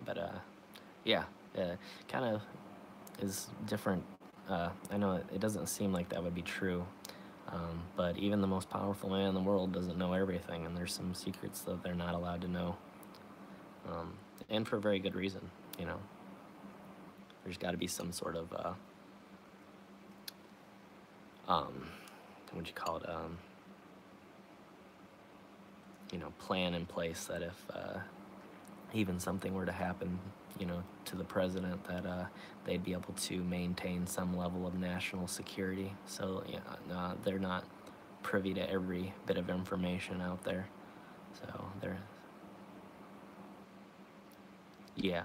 But yeah, kind of is different. I know it doesn't seem like that would be true, but even the most powerful man in the world doesn't know everything, and there's some secrets that they're not allowed to know, and for a very good reason. There's got to be some sort of what'd you call it, plan in place, that if even something were to happen, to the president, that they'd be able to maintain some level of national security. So they're not privy to every bit of information out there. So they're, yeah.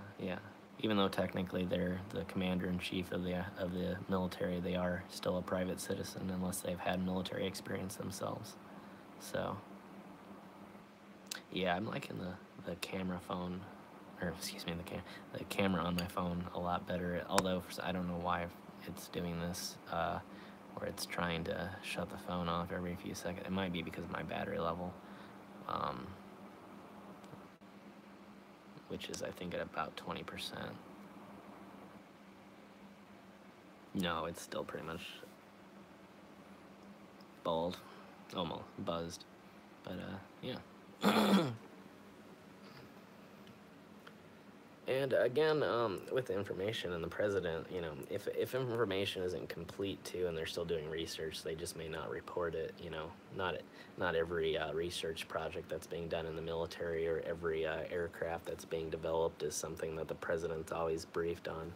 Even though technically they're the commander-in-chief of the military, they are still a private citizen unless they've had military experience themselves. So, yeah, I'm liking the camera phone, or excuse me, the camera on my phone a lot better. Although I don't know why it's doing this, where it's trying to shut the phone off every few seconds. It might be because of my battery level. Which is, I think, at about 20%. No, it's still pretty much bald, almost buzzed, but yeah. And again, with the information and the president, if information isn't complete too, and they're still doing research, they just may not report it. Not every research project that's being done in the military, or every aircraft that's being developed, is something that the president's always briefed on.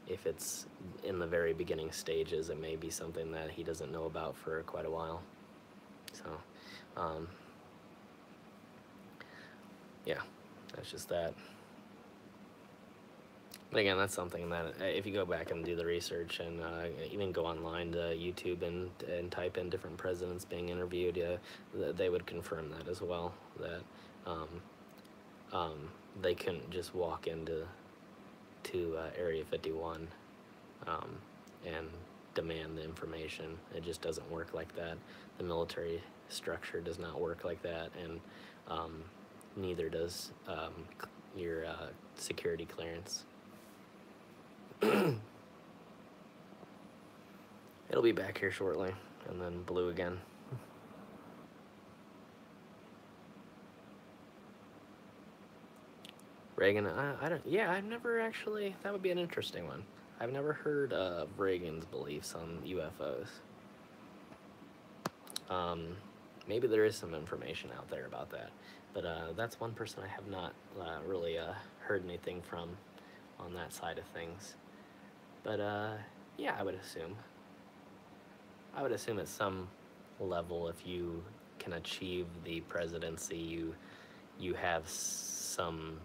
If it's in the very beginning stages, it may be something that he doesn't know about for quite a while. So, yeah. That's just that. But again, that's something that if you go back and do the research, and even go online to YouTube and type in different presidents being interviewed, they would confirm that as well, that they couldn't just walk into Area 51 and demand the information. It just doesn't work like that. The military structure does not work like that, and neither does your security clearance. It'll be back here shortly, and then blue again. Reagan, I don't, yeah, I've never actually, that would be an interesting one. I've never heard of Reagan's beliefs on UFOs. Maybe there is some information out there about that, but that's one person I have not really heard anything from on that side of things. But yeah, I would assume at some level, if you can achieve the presidency, you have some,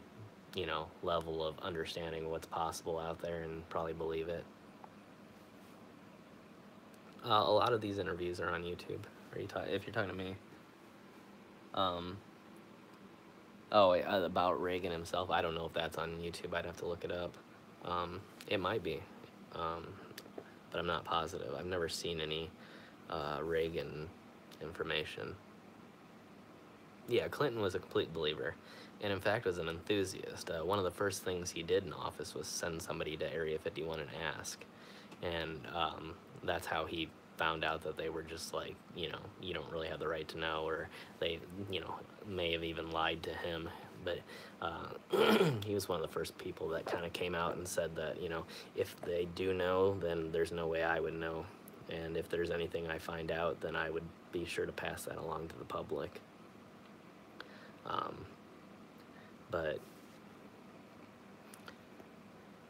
you know, level of understanding what's possible out there and probably believe it. A lot of these interviews are on YouTube. If you're talking to me. About Reagan himself, I don't know if that's on YouTube. I'd have to look it up. It might be, but I'm not positive. I've never seen any Reagan information. Yeah, Clinton was a complete believer, and in fact was an enthusiast. One of the first things he did in office was send somebody to Area 51 and ask, and that's how he found out that they were just like, you know, you don't really have the right to know, or they, you know, may have even lied to him. But he was one of the first people that kind of came out and said that, you know, if they do know, then there's no way I would know. And if there's anything I find out, then I would be sure to pass that along to the public. But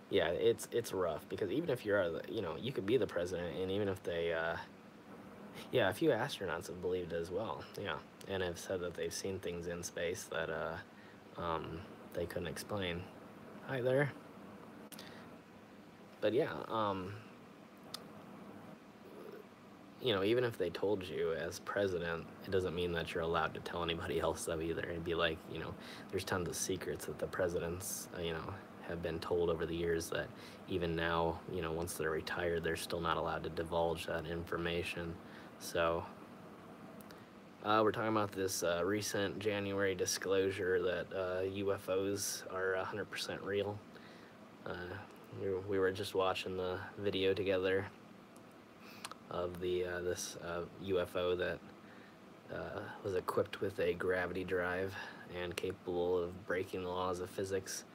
yeah, it's rough, because even if you're, you know, you could be the president, and even if they, yeah, a few astronauts have believed it as well, yeah, and have said that they've seen things in space that they couldn't explain. Hi there. But yeah, you know, even if they told you as president, it doesn't mean that you're allowed to tell anybody else though either. It'd be like, you know, there's tons of secrets that the presidents, you know, have been told over the years that even now, you know, once they're retired, they're still not allowed to divulge that information. So we're talking about this recent January disclosure that UFOs are 100% real. We were just watching the video together of the this UFO that was equipped with a gravity drive and capable of breaking the laws of physics.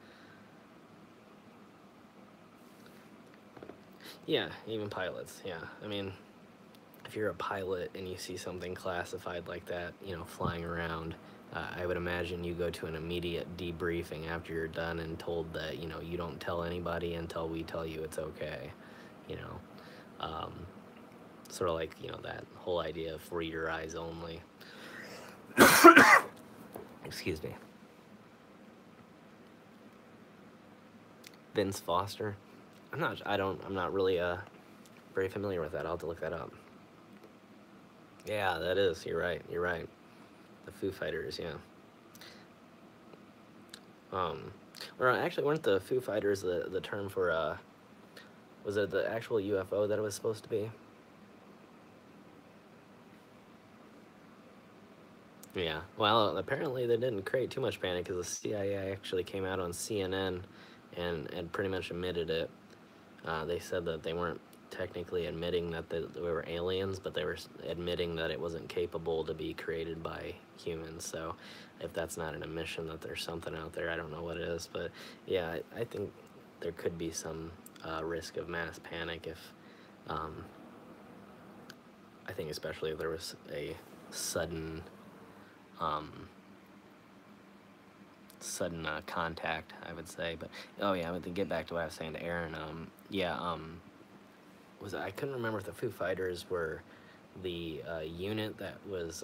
Yeah, even pilots, yeah. I mean, if you're a pilot and you see something classified like that, you know, flying around, I would imagine you go to an immediate debriefing after you're done and told that, you know, you don't tell anybody until we tell you it's okay, you know. Sort of like, you know, that whole idea of for your eyes only. Excuse me. Vince Foster. I'm not really very familiar with that. I'll have to look that up. Yeah, that is. You're right. The Foo Fighters, yeah. Or actually, weren't the Foo Fighters the term for was it the actual UFO that it was supposed to be? Yeah, well, apparently they didn't create too much panic, because the CIA actually came out on CNN and pretty much admitted it. They said that they weren't technically admitting that they were aliens, but they were admitting that it wasn't capable to be created by humans. So if that's not an admission that there's something out there, I don't know what it is. But yeah, I think there could be some risk of mass panic if, I think especially if there was a sudden contact, I would say. But oh yeah, but to get back to what I was saying to Aaron, I couldn't remember if the Foo Fighters were the unit that was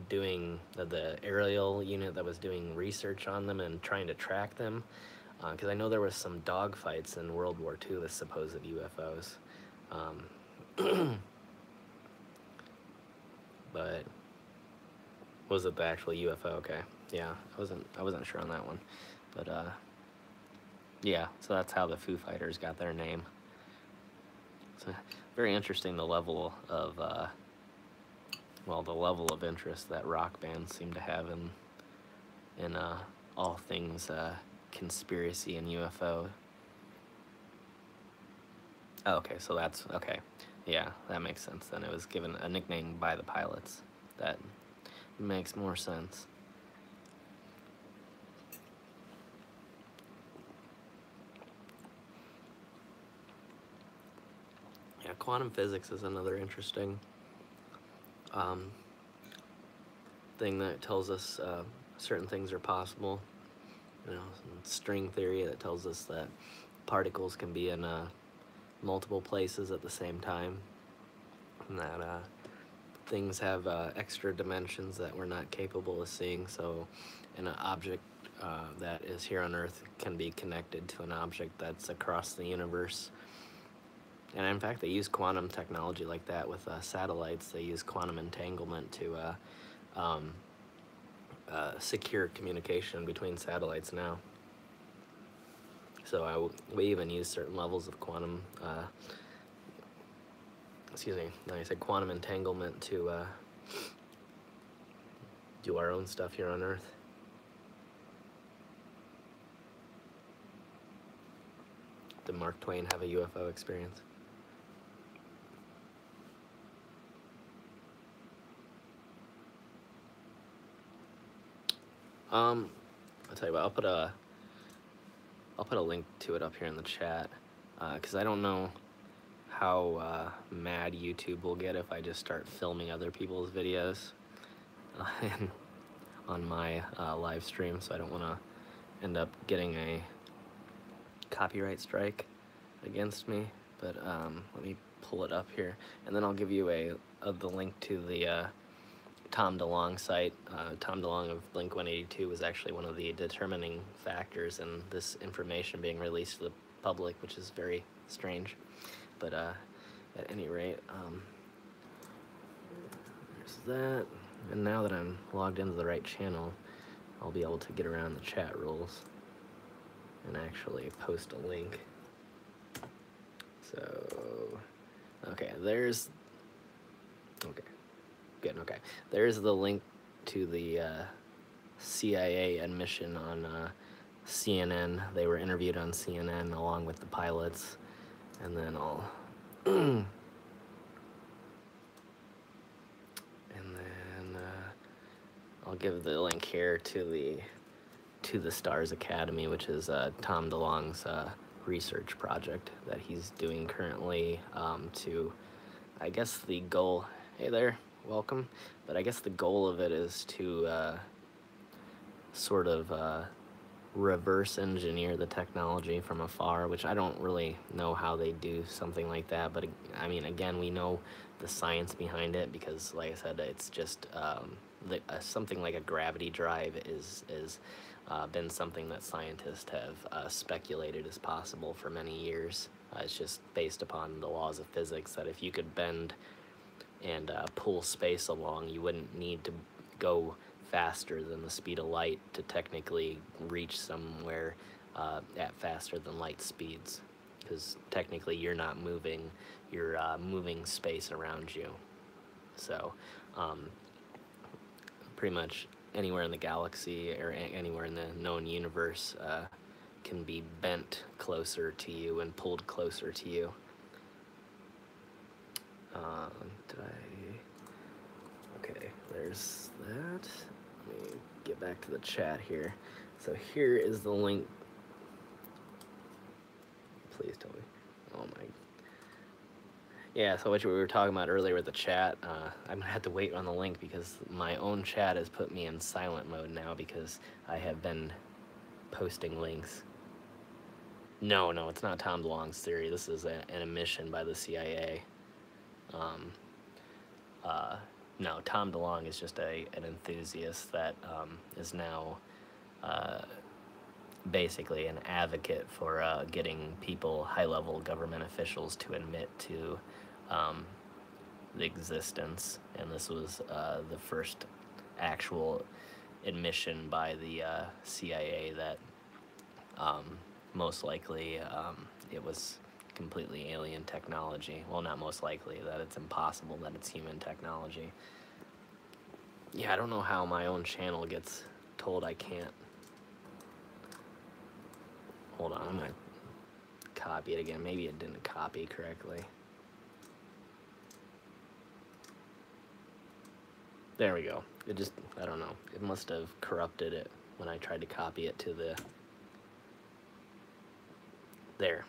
doing the aerial unit that was doing research on them and trying to track them, because I know there was some dogfights in World War II with supposed UFOs, but was it the actual UFO? Okay, yeah, I wasn't sure on that one, but yeah, so that's how the Foo Fighters got their name. So very interesting, the level of the level of interest that rock bands seem to have in all things conspiracy and UFO. Oh, okay, so that's okay. Yeah, that makes sense. Then it was given a nickname by the pilots. That makes more sense. Yeah, quantum physics is another interesting thing that tells us certain things are possible. You know, string theory that tells us that particles can be in multiple places at the same time, and that things have extra dimensions that we're not capable of seeing. So an object that is here on Earth can be connected to an object that's across the universe. And in fact, they use quantum technology like that with satellites. They use quantum entanglement to secure communication between satellites now. So we even use certain levels of quantum, I said quantum entanglement to do our own stuff here on Earth. Did Mark Twain have a UFO experience? I'll tell you what, I'll put a link to it up here in the chat, because I don't know how mad YouTube will get if I just start filming other people's videos on my live stream, so I don't want to end up getting a copyright strike against me. But let me pull it up here, and then I'll give you the link to the Tom DeLonge site. Tom DeLonge of Blink-182 was actually one of the determining factors in this information being released to the public, which is very strange. But at any rate, there's that. And now that I'm logged into the right channel, I'll be able to get around the chat rules and actually post a link. So, okay, there's the link to the CIA admission on CNN. They were interviewed on CNN along with the pilots, and then I'll give the link here to the Stars Academy, which is Tom DeLonge's research project that he's doing currently to, I guess the goal, hey there, welcome, but I guess the goal of it is to sort of reverse engineer the technology from afar, which I don't really know how they do something like that, but I mean, again, we know the science behind it because, like I said, it's just something like a gravity drive is been something that scientists have speculated is possible for many years. It's just based upon the laws of physics that if you could bend and pull space along, you wouldn't need to go faster than the speed of light to technically reach somewhere at faster than light speeds, because technically you're not moving, you're moving space around you. So pretty much anywhere in the galaxy or anywhere in the known universe can be bent closer to you and pulled closer to you. Okay, there's that. Let me get back to the chat here. So here is the link. Please tell me. Oh my. Yeah, so what we were talking about earlier with the chat, I'm gonna have to wait on the link because my own chat has put me in silent mode now because I have been posting links. No, it's not Tom DeLonge's theory. This is an admission by the CIA. No, Tom DeLonge is just an enthusiast that is now basically an advocate for getting people, high-level government officials, to admit to the existence. And this was the first actual admission by the CIA that most likely it was completely alien technology. Well, not most likely, that it's impossible that it's human technology. Yeah, I don't know how my own channel gets told I can't. Hold on, I'm gonna copy it again. Maybe it didn't copy correctly. There we go. It just, I don't know. It must have corrupted it when I tried to copy it to the... There.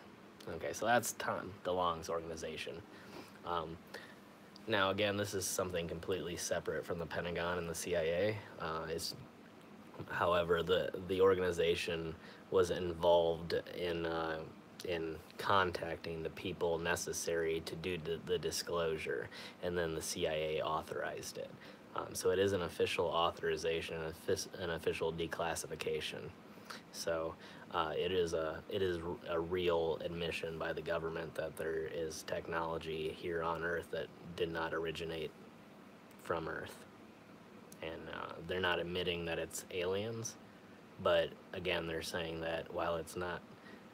Okay, so that's Tom DeLonge's organization. Now, again, this is something completely separate from the Pentagon and the CIA. However, the organization was involved in contacting the people necessary to do the disclosure, and then the CIA authorized it. So it is an official authorization, an official declassification. So it is a real admission by the government that there is technology here on Earth that did not originate from Earth. And they're not admitting that it's aliens, but again, they're saying that while it's not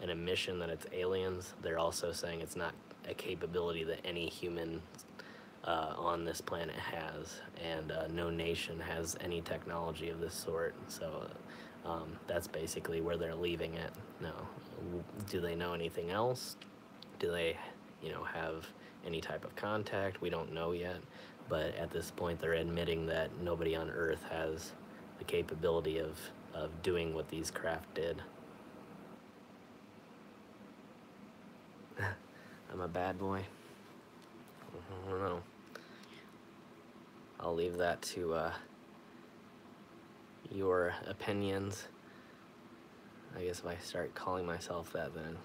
an admission that it's aliens, they're also saying it's not a capability that any human on this planet has, and no nation has any technology of this sort. So that's basically where they're leaving it. Now, do they know anything else? Do they, have any type of contact? We don't know yet. But at this point, they're admitting that nobody on Earth has the capability of doing what these craft did. I'm a bad boy. I don't know. I'll leave that to your opinions. I guess if I start calling myself that, then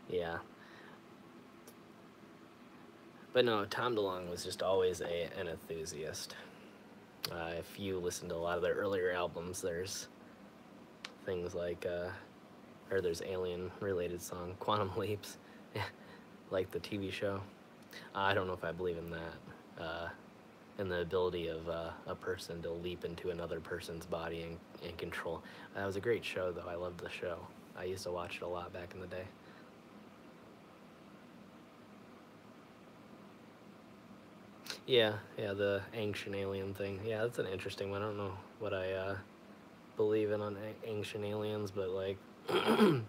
yeah. But no, Tom DeLonge was just always an enthusiast. If you listen to a lot of their earlier albums, there's things like, or there's alien-related song, Quantum Leaps, like the TV show. I don't know if I believe in that. And the ability of a person to leap into another person's body and control. That was a great show, though. I loved the show. I used to watch it a lot back in the day. Yeah, the ancient alien thing. Yeah, that's an interesting one. I don't know what I believe in on ancient aliens, but, like, I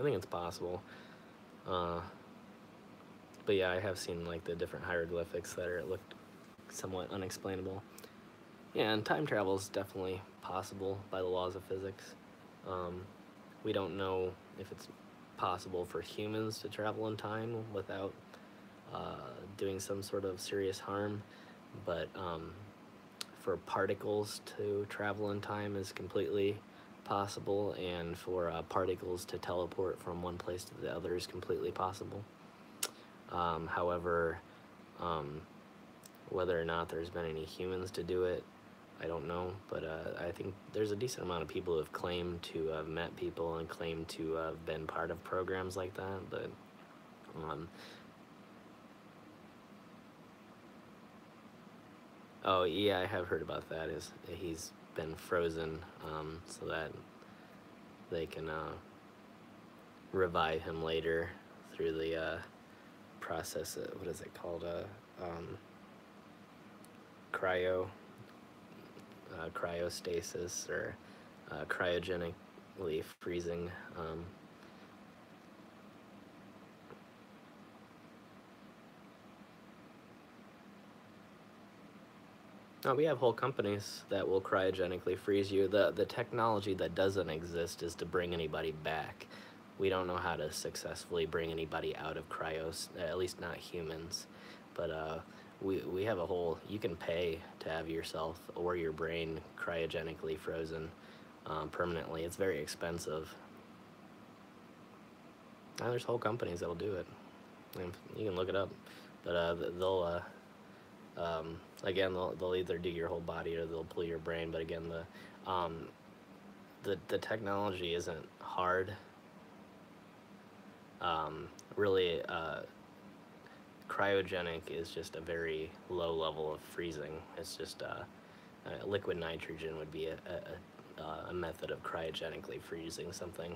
think it's possible. But yeah, I have seen, like, the different hieroglyphics that looked somewhat unexplainable. Yeah, and time travel is definitely possible by the laws of physics. We don't know if it's possible for humans to travel in time without doing some sort of serious harm, but for particles to travel in time is completely possible, and for particles to teleport from one place to the other is completely possible. However, whether or not there's been any humans to do it, I don't know, but I think there's a decent amount of people who have claimed to have met people and claimed to have been part of programs like that, but oh yeah, I have heard about that. He's been frozen so that they can revive him later through the process. What is it called? Cryostasis, or cryogenically freezing. No, we have whole companies that will cryogenically freeze you. The technology that doesn't exist is to bring anybody back. We don't know how to successfully bring anybody out of cryos, at least not humans. But we have a whole, you can pay to have yourself or your brain cryogenically frozen permanently. It's very expensive. Now there's whole companies that'll do it. You can look it up. But they'll again, they'll either do your whole body or they'll pull your brain. But again, the technology isn't hard. Really, cryogenic is just a very low level of freezing. It's just liquid nitrogen would be a method of cryogenically freezing something.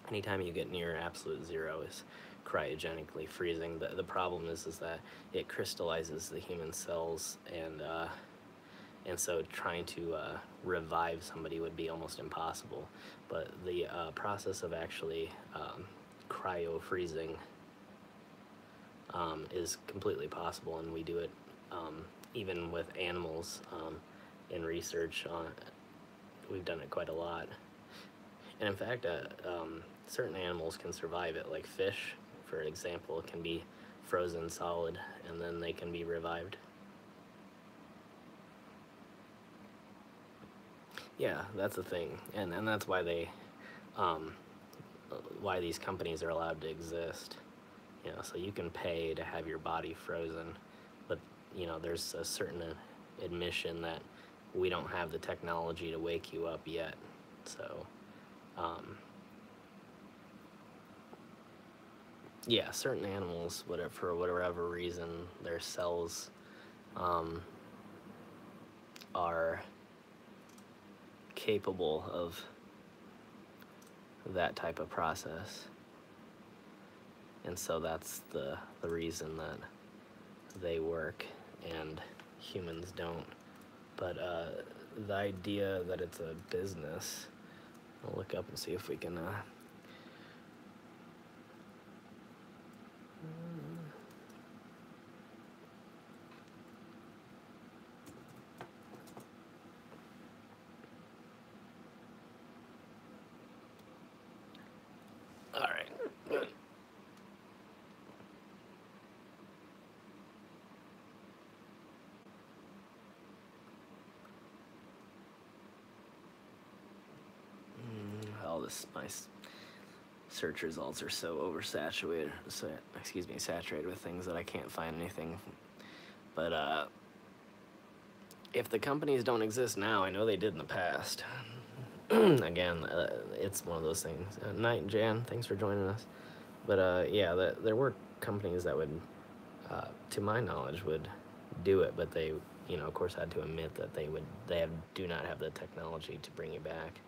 Anytime you get near absolute zero is cryogenically freezing. The problem is that it crystallizes the human cells, and and so trying to revive somebody would be almost impossible. But the process of actually cryo freezing is completely possible, and we do it even with animals in research. We've done it quite a lot, and in fact, certain animals can survive it, like fish, for example, can be frozen solid, and then they can be revived. Yeah, that's the thing, and that's why they, why these companies are allowed to exist. You know, so you can pay to have your body frozen, but you know, there's a certain admission that we don't have the technology to wake you up yet. So, yeah, certain animals, whatever, for whatever reason, their cells are capable of that type of process, and so that's the reason that they work and humans don't. But the idea that it's a business, I'll look up and see if we can all right, good. All this, my search results are so oversaturated, saturated with things that I can't find anything. But if the companies don't exist now, I know they did in the past. Again, it's one of those things. Night, Jan, thanks for joining us. But yeah, there were companies that would, to my knowledge, would do it, but they, you know, of course, had to admit that they do not have the technology to bring you back.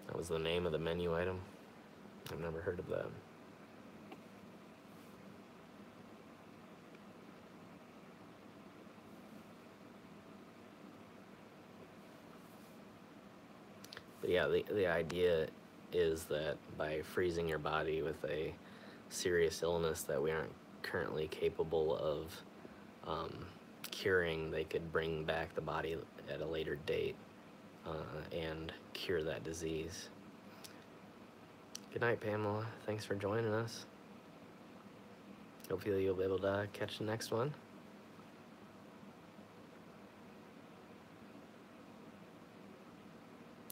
That was the name of the menu item. I've never heard of that. But yeah, the idea is that by freezing your body with a serious illness that we aren't currently capable of curing, they could bring back the body at a later date and cure that disease. Good night, Pamela. Thanks for joining us. Hopefully you'll be able to catch the next one.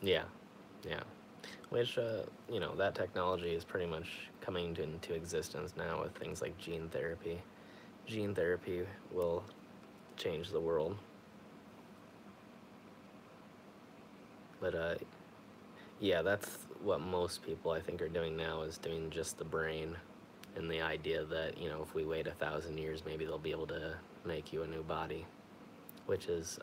Yeah, yeah. Which, you know, that technology is pretty much coming into existence now with things like gene therapy. Gene therapy will change the world. But, yeah, that's what most people, I think, are doing now, is doing just the brain, and the idea that, you know, if we wait 1,000 years, maybe they'll be able to make you a new body, which is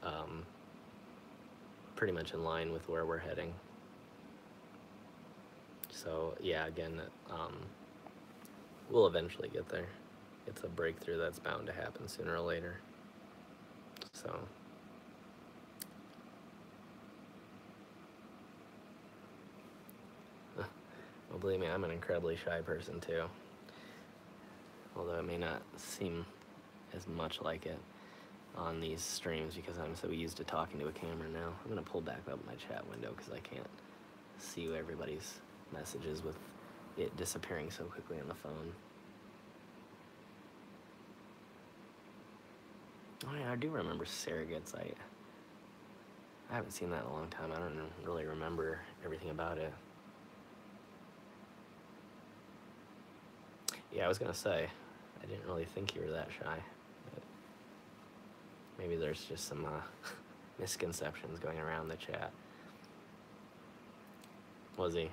pretty much in line with where we're heading. So, yeah, again, we'll eventually get there. It's a breakthrough that's bound to happen sooner or later. So... Well, believe me, I'm an incredibly shy person too. Although it may not seem as much like it on these streams because I'm so used to talking to a camera now. I'm gonna pull back up my chat window because I can't see everybody's messages with it disappearing so quickly on the phone. Oh yeah, I do remember surrogates. I haven't seen that in a long time. I don't really remember everything about it. Yeah, I was gonna say, I didn't really think you were that shy. But maybe there's just some misconceptions going around the chat. Was he?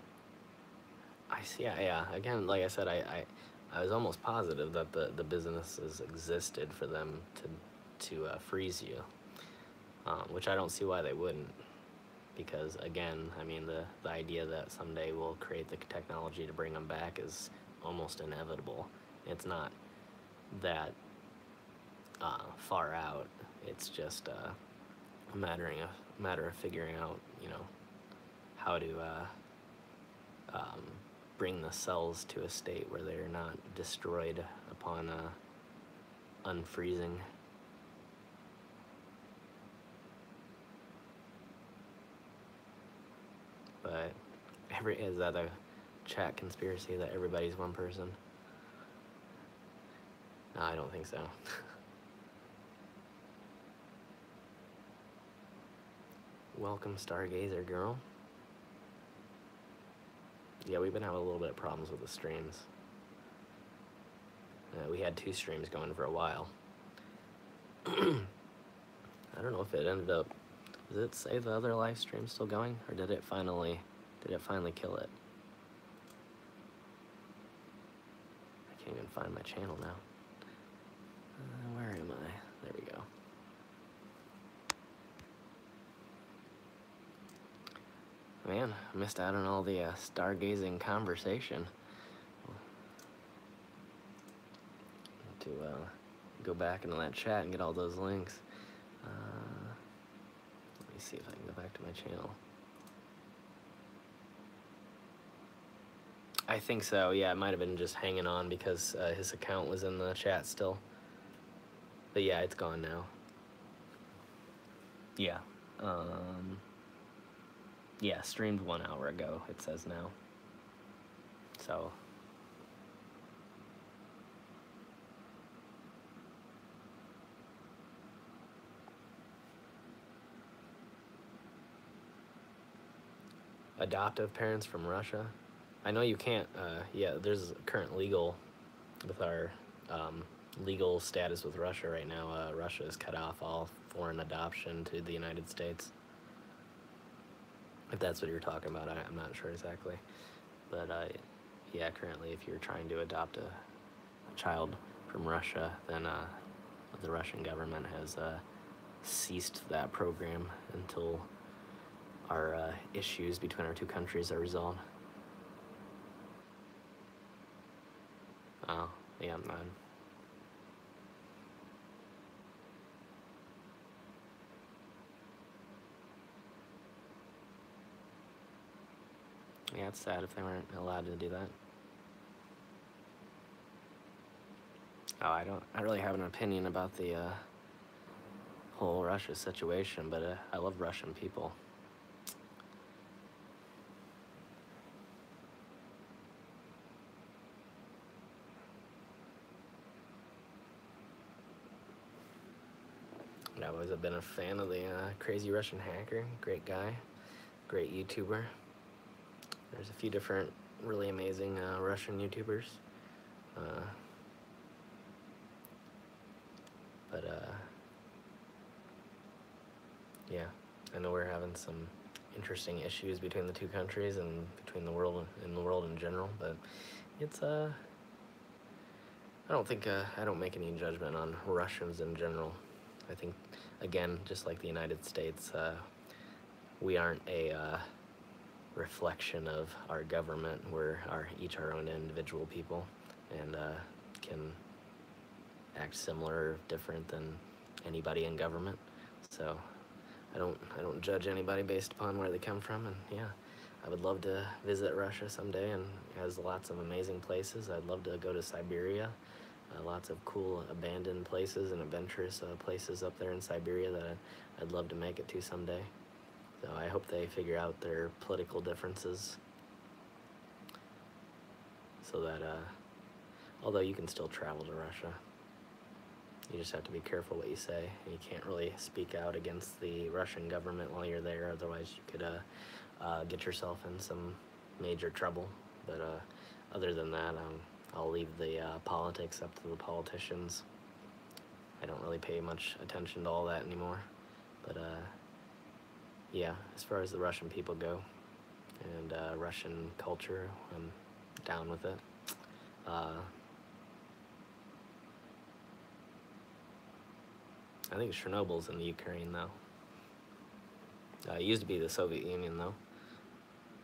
I see. Yeah. Again, like I said, I was almost positive that the businesses existed for them to freeze you, which I don't see why they wouldn't. Because again, I mean, the idea that someday we'll create the technology to bring them back is almost inevitable. It's not that far out. It's just a matter of figuring out, you know, how to bring the cells to a state where they're not destroyed upon unfreezing. But is that a chat conspiracy that everybody's one person? No, I don't think so. Welcome, Stargazer girl. Yeah, we've been having a little bit of problems with the streams. We had 2 streams going for a while. I don't know if it ended up. Does it say the other live stream's still going, or did it finally kill it? I can't even find my channel now. Where am I? There we go. Man, I missed out on all the stargazing conversation. To go back into that chat and get all those links. Let me see if I can go back to my channel. I think so, yeah, it might have been just hanging on because his account was in the chat still. But yeah, it's gone now. Yeah. Yeah, streamed 1 hour ago, it says now. So. Adoptive parents from Russia. I know you can't, yeah, there's current legal, with our legal status with Russia right now, Russia has cut off all foreign adoption to the United States. If that's what you're talking about, I'm not sure exactly. But yeah, currently if you're trying to adopt a child from Russia, then the Russian government has ceased that program until our issues between our 2 countries are resolved. Oh, yeah, man. Yeah, it's sad if they weren't allowed to do that. Oh, I don't really have an opinion about the whole Russia situation, but I love Russian people. I've always been a fan of the Crazy Russian Hacker. Great guy, great YouTuber. There's a few different really amazing Russian YouTubers. But yeah, I know we're having some interesting issues between the 2 countries and between the world in general, but it's I don't make any judgment on Russians in general. I think, again, just like the United States, we aren't a reflection of our government. We're each our own individual people, and can act similar or different than anybody in government. So I don't judge anybody based upon where they come from. And yeah, I would love to visit Russia someday, and it has lots of amazing places. I'd love to go to Siberia. Lots of cool abandoned places and adventurous places up there in Siberia that I'd love to make it to someday. So I hope they figure out their political differences so that, although you can still travel to Russia, you just have to be careful what you say. You can't really speak out against the Russian government while you're there, otherwise you could get yourself in some major trouble. But other than that, I'll leave the politics up to the politicians. I don't really pay much attention to all that anymore. But yeah, as far as the Russian people go and Russian culture, I'm down with it. I think Chernobyl's in the Ukraine, though. It used to be the Soviet Union, though.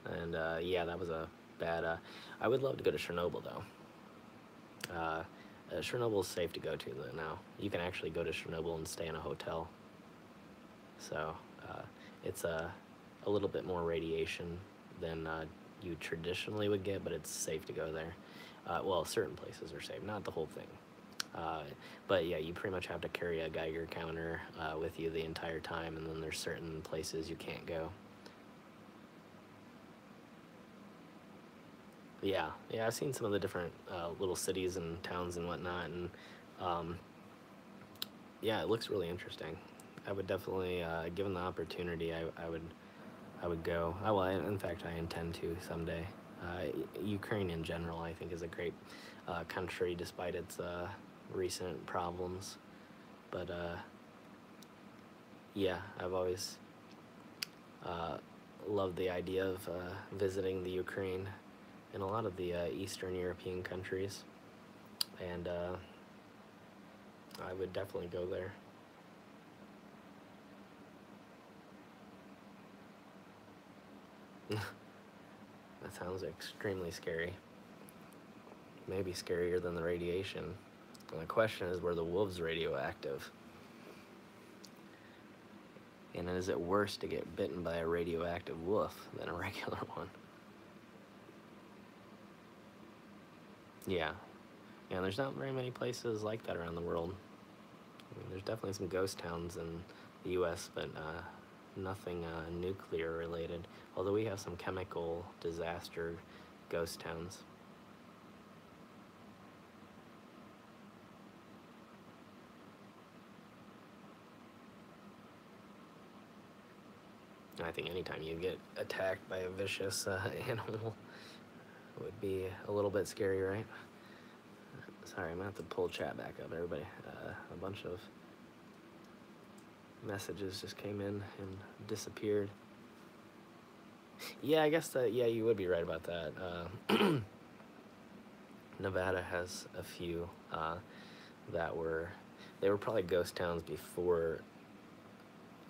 And yeah, that was a bad... I would love to go to Chernobyl, though. Chernobyl's safe to go to now. You can actually go to Chernobyl and stay in a hotel. So it's a little bit more radiation than you traditionally would get, but it's safe to go there. Well, certain places are safe, not the whole thing. But yeah, you pretty much have to carry a Geiger counter with you the entire time, and then there's certain places you can't go. Yeah, I've seen some of the different little cities and towns and whatnot, and yeah, it looks really interesting. I would definitely, given the opportunity, I would go. In fact, I intend to someday. Ukraine in general, I think, is a great country despite its recent problems. But yeah, I've always loved the idea of visiting the Ukraine and a lot of the Eastern European countries, and I would definitely go there. That sounds extremely scary. Maybe scarier than the radiation. And the question is, were the wolves radioactive? And is it worse to get bitten by a radioactive wolf than a regular one? Yeah. Yeah, there's not very many places like that around the world. I mean, there's definitely some ghost towns in the U.S., but nothing nuclear related. Although we have some chemical disaster ghost towns. I think anytime you get attacked by a vicious animal would be a little bit scary, right? Sorry, I'm gonna have to pull chat back up, everybody. A bunch of messages just came in and disappeared. Yeah, I guess that, yeah, you would be right about that. Nevada has a few that they were probably ghost towns before,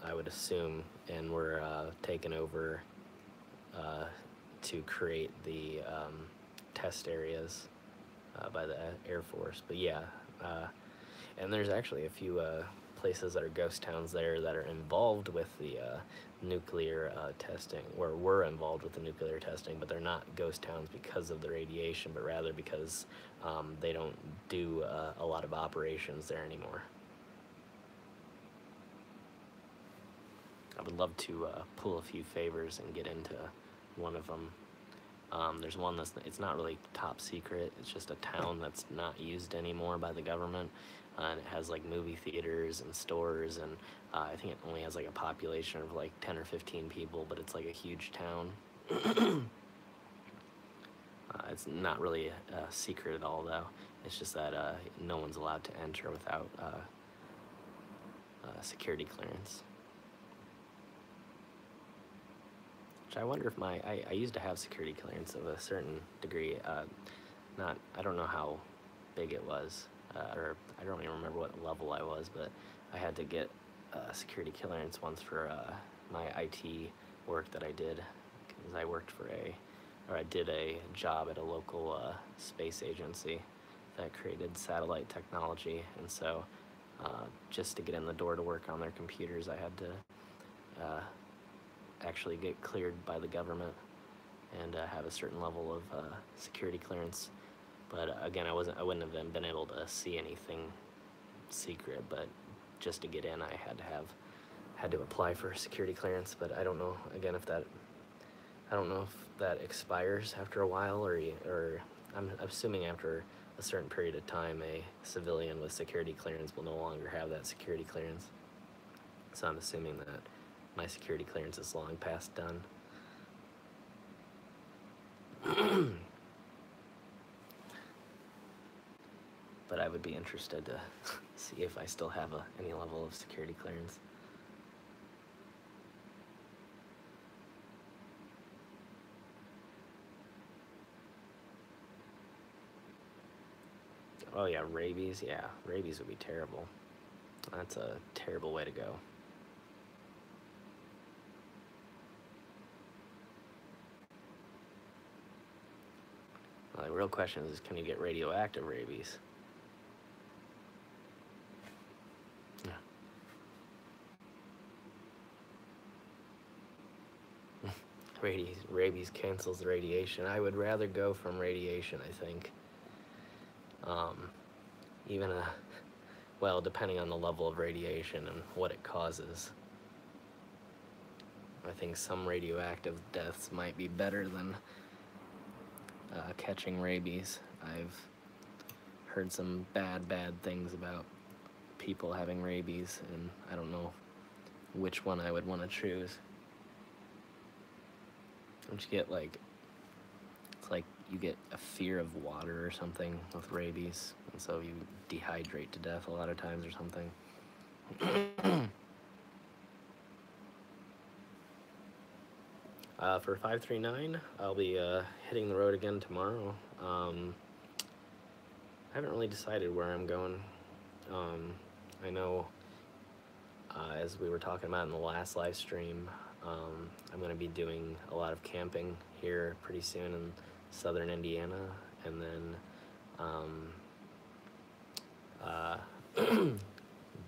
I would assume, and were taken over to create the test areas by the Air Force. But yeah, and there's actually a few places that are ghost towns there that are involved with the nuclear testing, or were involved with the nuclear testing, but they're not ghost towns because of the radiation, but rather because they don't do a lot of operations there anymore. I would love to pull a few favors and get into one of them. There's one it's not really top secret. It's just a town that's not used anymore by the government, and it has like movie theaters and stores, and I think it only has like a population of like 10 or 15 people, but it's like a huge town. It's not really a secret at all, though. It's just that no one's allowed to enter without security clearance. I wonder if I used to have security clearance of a certain degree. I don't know how big it was, or I don't even remember what level I was, but I had to get security clearance once for my IT work that I did, because I did a job at a local space agency that created satellite technology, and so just to get in the door to work on their computers, I had to actually get cleared by the government and have a certain level of security clearance. But again, I wouldn't have been able to see anything secret, but just to get in, I had to apply for security clearance. But I don't know, again, if that expires after a while, or I'm assuming after a certain period of time, a civilian with security clearance will no longer have that security clearance. So I'm assuming that my security clearance is long past done. But I would be interested to see if I still have any level of security clearance. Oh yeah, rabies. Yeah, rabies would be terrible. That's a terrible way to go. The real question is, can you get radioactive rabies? Rabies cancels the radiation. I would rather go from radiation, I think. Even well, depending on the level of radiation and what it causes. I think some radioactive deaths might be better than catching rabies. I've heard some bad things about people having rabies, and I don't know which one I would want to choose. Don't you get like, it's like you get a fear of water or something with rabies, and so you dehydrate to death a lot of times or something. For 539, I'll be hitting the road again tomorrow. I haven't really decided where I'm going. I know, as we were talking about in the last live stream, I'm going to be doing a lot of camping here pretty soon in southern Indiana, and then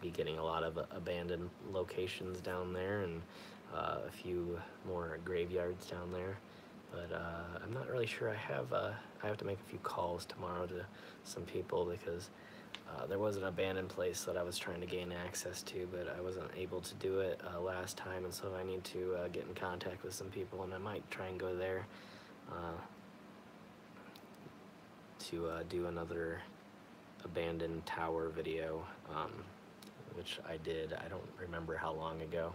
be getting a lot of abandoned locations down there, and a few more graveyards down there. But I'm not really sure. I have to make a few calls tomorrow to some people, because there was an abandoned place that I was trying to gain access to, but I wasn't able to do it last time, and so I need to get in contact with some people, and I might try and go there to do another abandoned tower video, which I did. I don't remember how long ago,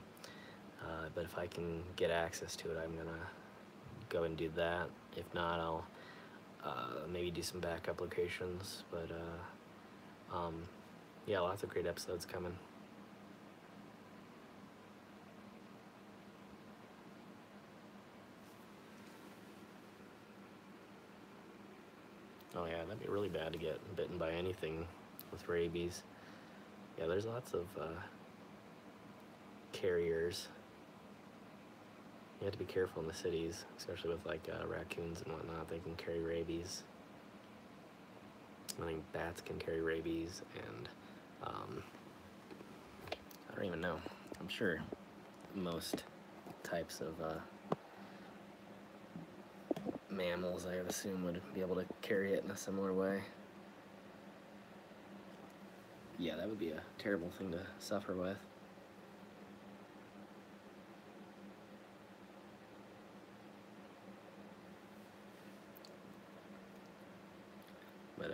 but if I can get access to it, I'm gonna go and do that. If not, I'll maybe do some backup locations, but yeah, lots of great episodes coming. Oh yeah, that'd be really bad to get bitten by anything with rabies. Yeah, there's lots of carriers. You have to be careful in the cities, especially with like raccoons and whatnot. They can carry rabies. I think bats can carry rabies, and I don't even know. I'm sure most types of mammals, I would assume, would be able to carry it in a similar way. Yeah, that would be a terrible thing to suffer with. But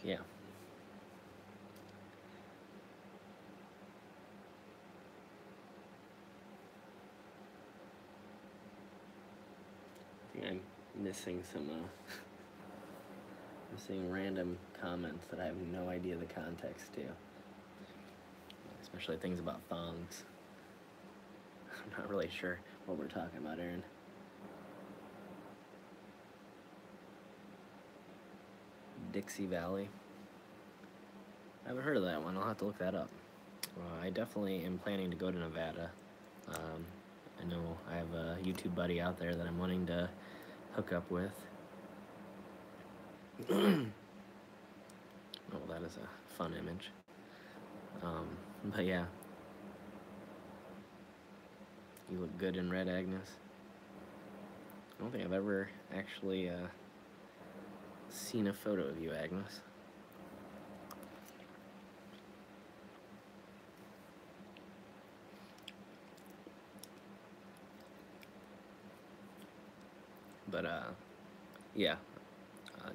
yeah. I think I'm missing some I'm seeing random comments that I have no idea the context to. Especially things about thongs. I'm not really sure what we're talking about, Aaron. Dixie Valley. I haven't heard of that one. I'll have to look that up. I definitely am planning to go to Nevada. I know I have a YouTube buddy out there that I'm wanting to hook up with. Oh, that is a fun image. But yeah. You look good in red, Agnes. I don't think I've ever actually seen a photo of you, Agnes. But yeah,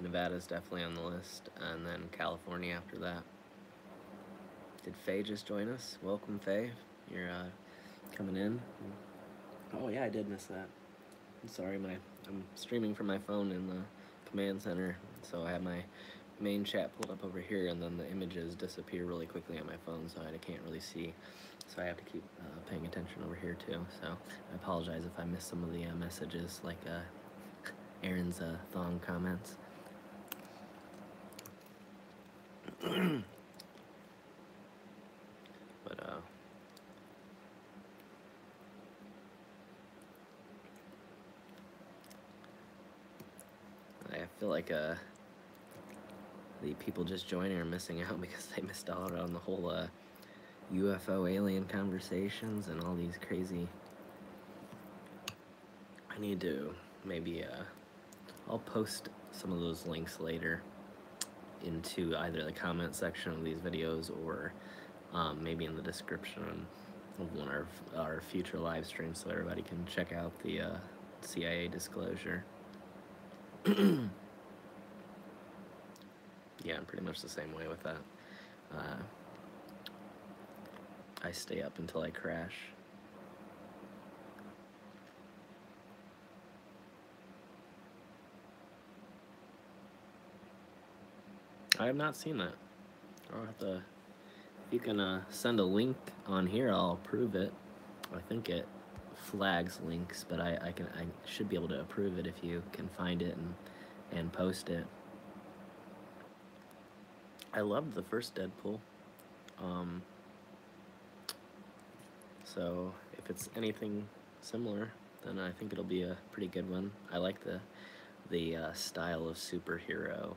Nevada's definitely on the list, and then California after that. Did Faye just join us? Welcome, Faye. You're coming in. Oh yeah, I did miss that. I'm sorry, I'm streaming from my phone in the command center, so I have my main chat pulled up over here, and then the images disappear really quickly on my phone, so I can't really see. So I have to keep paying attention over here too. So I apologize if I missed some of the messages, like Aaron's thong comments. But feel like the people just joining are missing out because they missed out on the whole UFO alien conversations and all these crazy. I need to maybe I'll post some of those links later into either the comment section of these videos or maybe in the description of one of our future live streams so everybody can check out the CIA disclosure. Yeah, I'm pretty much the same way with that. I stay up until I crash. I have not seen that. I'll have to. If you can send a link on here, I'll approve it. I think it flags links, but I should be able to approve it if you can find it and post it. I loved the first Deadpool. So if it's anything similar, then I think it'll be a pretty good one. I like the style of superhero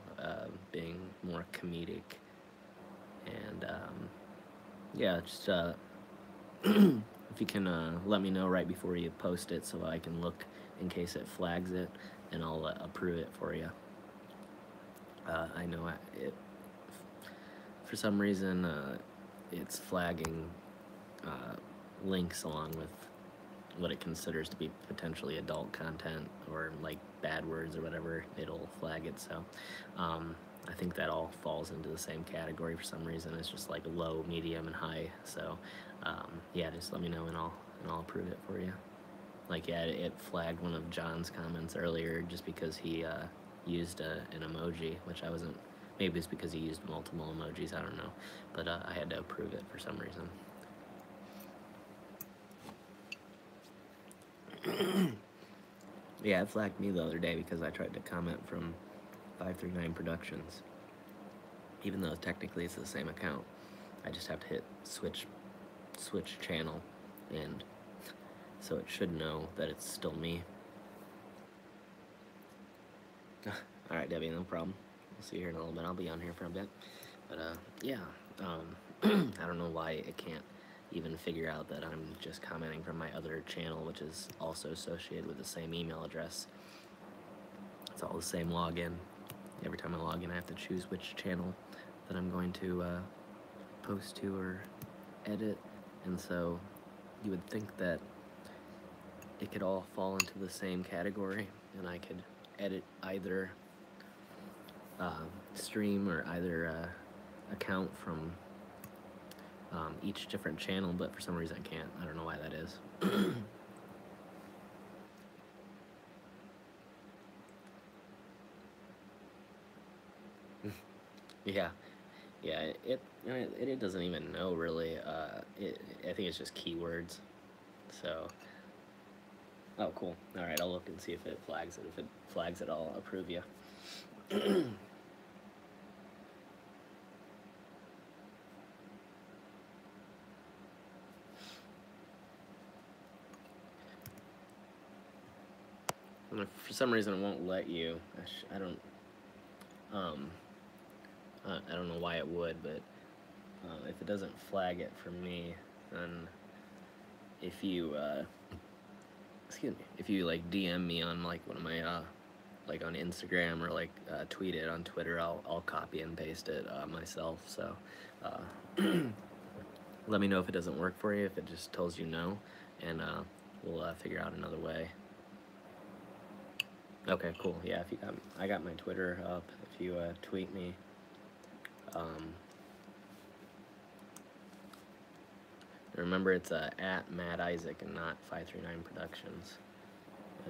being more comedic, and yeah, just if you can let me know right before you post it so I can look in case it flags it, and I'll approve it for you. I know it for some reason it's flagging links along with what it considers to be potentially adult content or like bad words or whatever. It'll flag it, so I think that all falls into the same category for some reason. It's just like low, medium, and high. So yeah, just let me know and I'll approve it for you. Like, yeah, it flagged one of John's comments earlier just because he used an emoji, which I wasn't. Maybe it's because he used multiple emojis, I don't know, but I had to approve it for some reason. Yeah, it flagged me the other day because I tried to comment from 539 Productions. Even though technically it's the same account, I just have to hit switch channel, and so it should know that it's still me. Alright, Debbie, no problem. We'll see you here in a little bit. I'll be on here for a bit. But yeah, I don't know why it can't even figure out that I'm just commenting from my other channel, which is also associated with the same email address. It's all the same login. Every time I log in, I have to choose which channel that I'm going to post to or edit, and so you would think that it could all fall into the same category, and I could edit either stream or either account from each different channel, but for some reason I can't. I don't know why that is. Yeah, it doesn't even know really. I think it's just keywords. So, oh, cool. All right, I'll look and see if it flags it. If it flags it, I'll approve you. And if for some reason it won't let you, I don't know why it would, but if it doesn't flag it for me, then if you excuse me, if you like DM me on like one of my like on Instagram or like tweet it on Twitter, I'll copy and paste it myself. So let me know if it doesn't work for you, if it just tells you no, and we'll figure out another way. Okay, cool. Yeah, if you I got my Twitter up. If you tweet me, remember it's at Matt Isaac and not 539 Productions,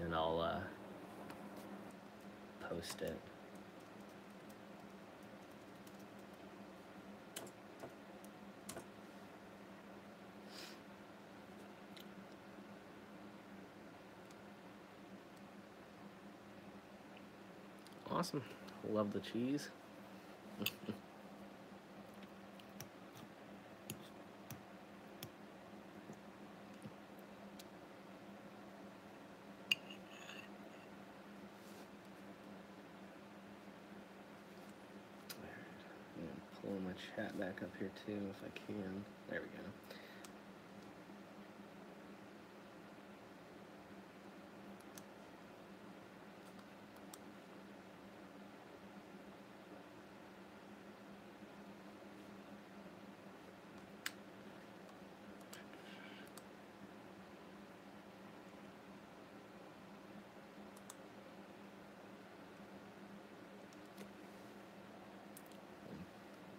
and I'll post it. Awesome. Love the cheese. chat back up here too if I can. There we go.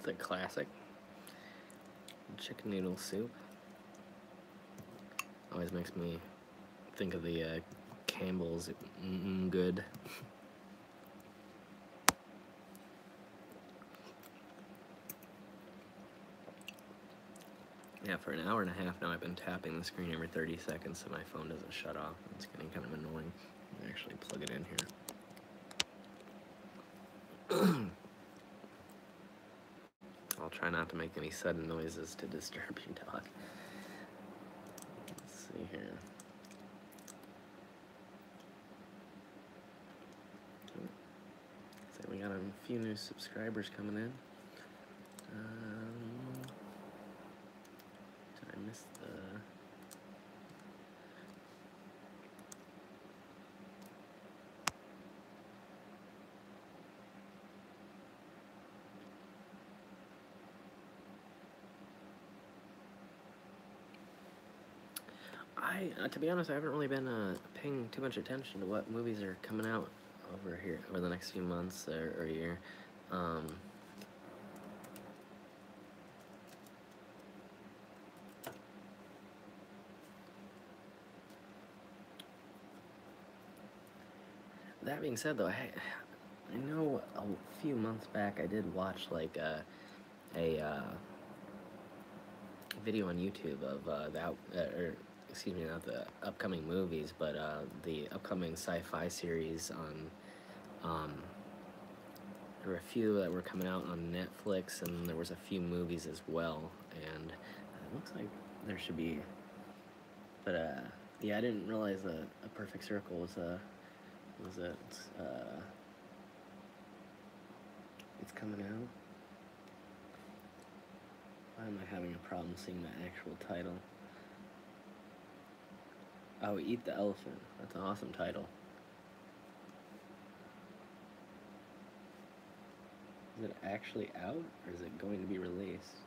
It's a classic. Chicken noodle soup. Always makes me think of the Campbell's good. Yeah, for an hour and a half now I've been tapping the screen every 30 seconds so my phone doesn't shut off. It's getting kind of annoying. Let me actually plug it in here. I'll try not to make any sudden noises to disturb your dog. Let's see here. So we got a few new subscribers coming in. Did I miss the... to be honest, I haven't really been paying too much attention to what movies are coming out over here over the next few months or year. That being said, though, I know a few months back I did watch like a video on YouTube of excuse me, not the upcoming movies, but the upcoming sci-fi series on. There were a few that were coming out on Netflix, and there was a few movies as well. And it looks like there should be. But yeah, I didn't realize a Perfect Circle was it's coming out. Why am I having a problem seeing the actual title? Oh, Eat the Elephant. That's an awesome title. Is it actually out, or is it going to be released?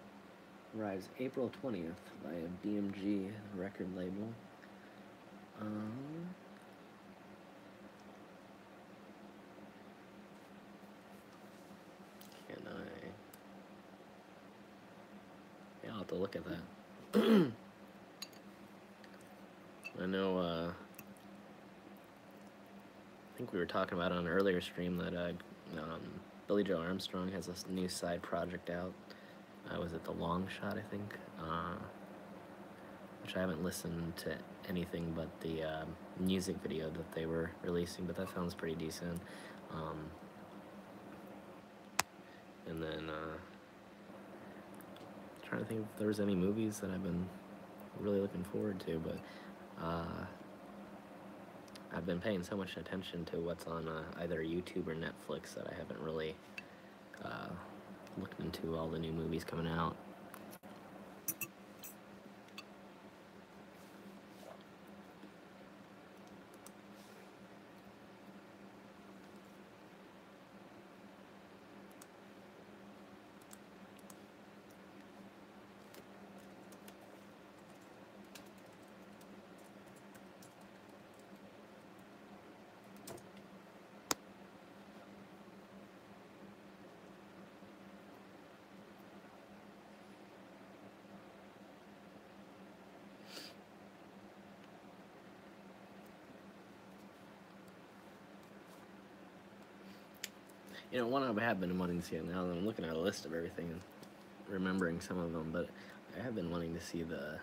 Arrives April 20th by a BMG record label. Can I... Yeah, I'll have to look at that. I know, I think we were talking about on an earlier stream that Billy Joe Armstrong has a new side project out. Was it The Long Shot, I think? Which I haven't listened to anything but the music video that they were releasing, but that sounds pretty decent. And then, trying to think if there was any movies that I've been really looking forward to, but I've been paying so much attention to what's on either YouTube or Netflix that I haven't really looked into all the new movies coming out. You know, one I have been wanting to see it now that I'm looking at a list of everything and remembering some of them, but I have been wanting to see I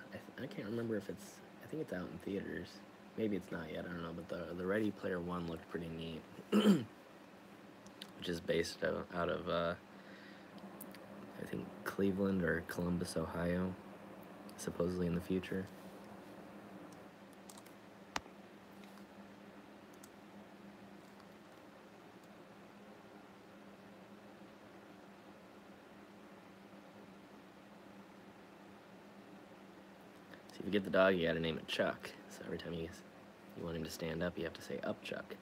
can't remember if it's, I think it's out in theaters. Maybe it's not yet, I don't know, but the Ready Player One looked pretty neat. Which is based out of, I think, Cleveland or Columbus, Ohio, supposedly in the future. you get the dog, you gotta name it Chuck. So every time you want him to stand up, you have to say, "Up, Chuck."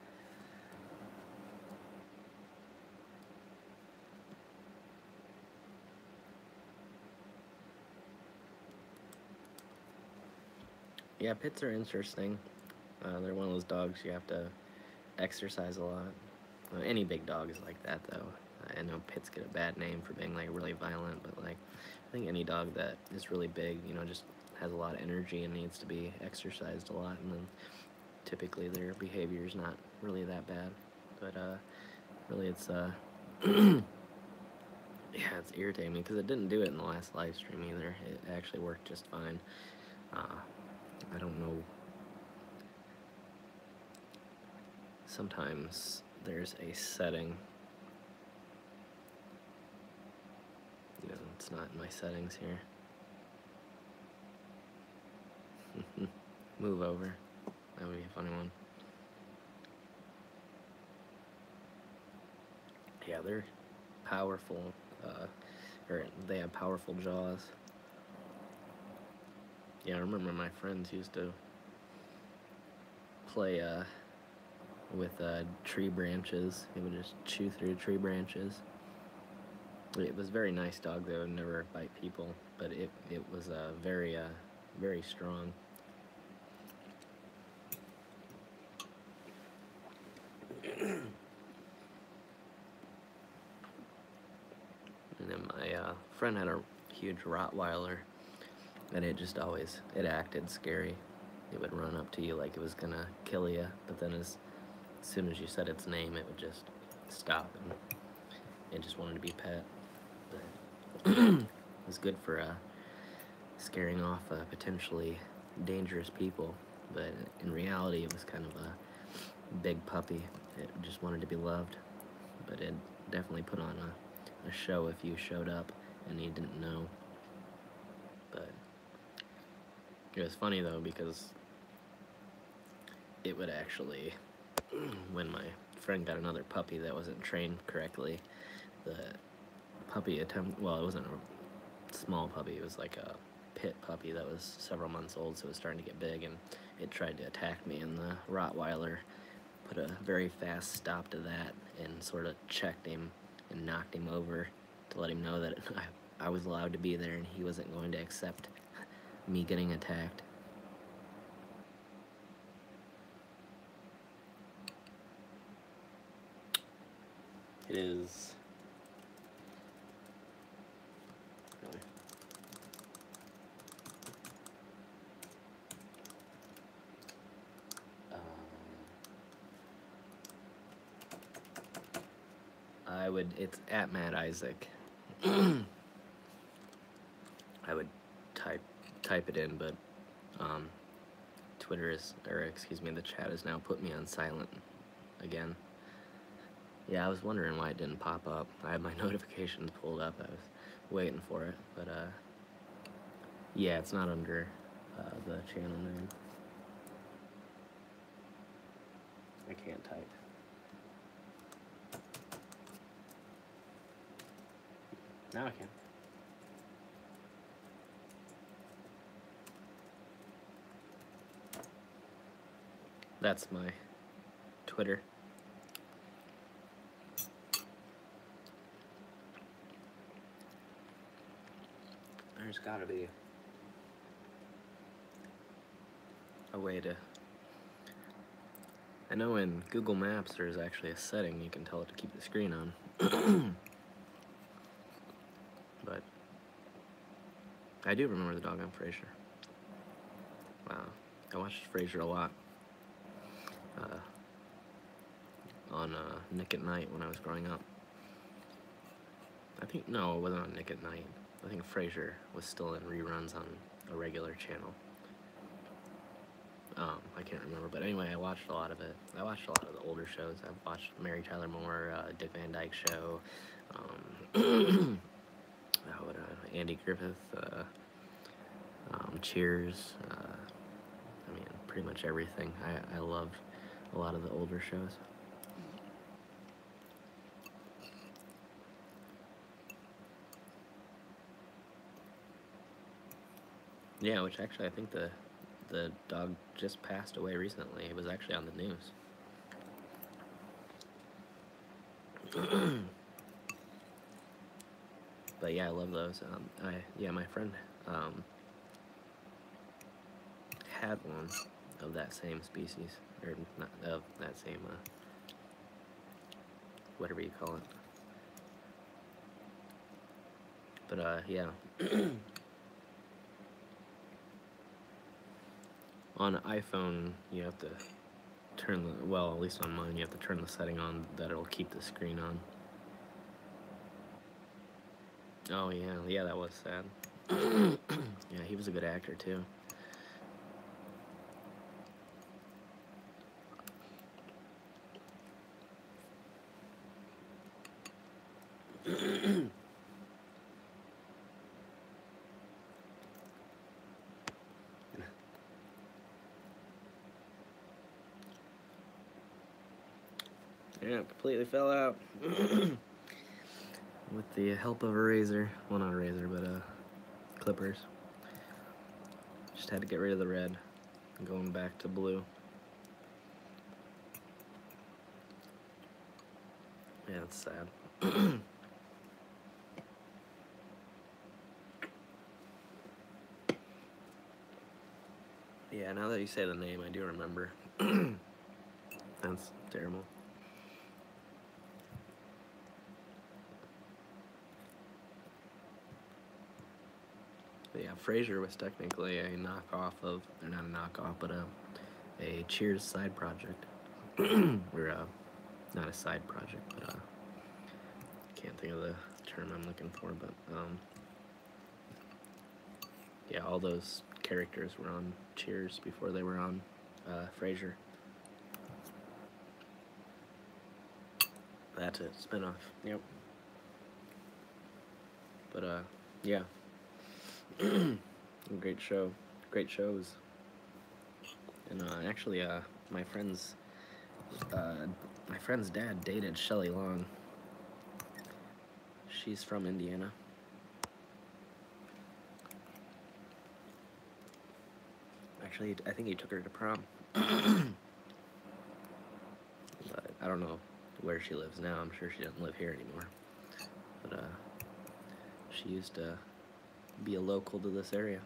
Yeah, pits are interesting. They're one of those dogs you have to exercise a lot. Any big dog is like that, though. I know pits get a bad name for being like really violent, but like I think any dog that is really big, you know, just has a lot of energy and needs to be exercised a lot, and then typically their behavior is not really that bad. But really, it's yeah, it's irritating me because it didn't do it in the last live stream either. It actually worked just fine. I don't know. Sometimes there's a setting. You know, it's not in my settings here. Move over. That would be a funny one. Yeah, they're powerful. Or they have powerful jaws. Yeah, I remember my friends used to play with tree branches. He would just chew through tree branches. It was a very nice dog. They would never bite people, but it was very very strong. And then my friend had a huge Rottweiler, and it just always, it acted scary. It would run up to you like it was gonna kill you, but then as soon as you said its name, it would just stop, and it just wanted to be pet. But it was good for scaring off potentially dangerous people, but in reality it was kind of a big puppy. It just wanted to be loved, but it definitely put on a show if you showed up and you didn't know. But it was funny though, because it would actually, when my friend got another puppy that wasn't trained correctly, the puppy well, it wasn't a small puppy, it was like a pit puppy that was several months old, so it was starting to get big, and it tried to attack me, and the Rottweiler put a very fast stop to that and sort of checked him and knocked him over to let him know that I was allowed to be there and he wasn't going to accept me getting attacked. It is really it's at Matt Isaac. I would type it in, but Twitter is, or excuse me, the chat has now put me on silent again. Yeah, I was wondering why it didn't pop up. I had my notifications pulled up. I was waiting for it, but yeah, it's not under the channel name. I can't type. Now I can. That's my Twitter. There's gotta be a way to... I know in Google Maps there's actually a setting you can tell it to keep the screen on. But I do remember the dog on Frasier. Wow. I watched Frasier a lot. On Nick at Night when I was growing up. I think, no, it wasn't on Nick at Night. I think Frasier was still in reruns on a regular channel. I can't remember, but anyway, I watched a lot of it. I watched a lot of the older shows. I've watched Mary Tyler Moore, Dick Van Dyke Show, Andy Griffith, Cheers, I mean, pretty much everything. I loved a lot of the older shows. Yeah, which actually I think the dog just passed away recently. It was actually on the news. But yeah, I love those. My friend had one of that same species, or not of that same whatever you call it. But yeah. On an iPhone, you have to turn the, well, at least on mine, you have to turn the setting on that it'll keep the screen on. Oh yeah, that was sad. Yeah, he was a good actor too. Yeah, completely fell out. With the help of a razor. Well, not a razor, but clippers. Just had to get rid of the red. Going back to blue. Yeah, it's sad. Yeah, now that you say the name, I do remember. That's terrible. But yeah, Frasier was technically a knockoff of, or not a knockoff, but a Cheers side project. Or not a side project, but can't think of the term I'm looking for, but yeah, all those characters were on Cheers before they were on Frasier. That's it, spinoff. Yep. But yeah. Great show. Great shows. And actually, my friend's dad dated Shelley Long. She's from Indiana. Actually, I think he took her to prom. But I don't know where she lives now. I'm sure she doesn't live here anymore. But she used to be a local to this area.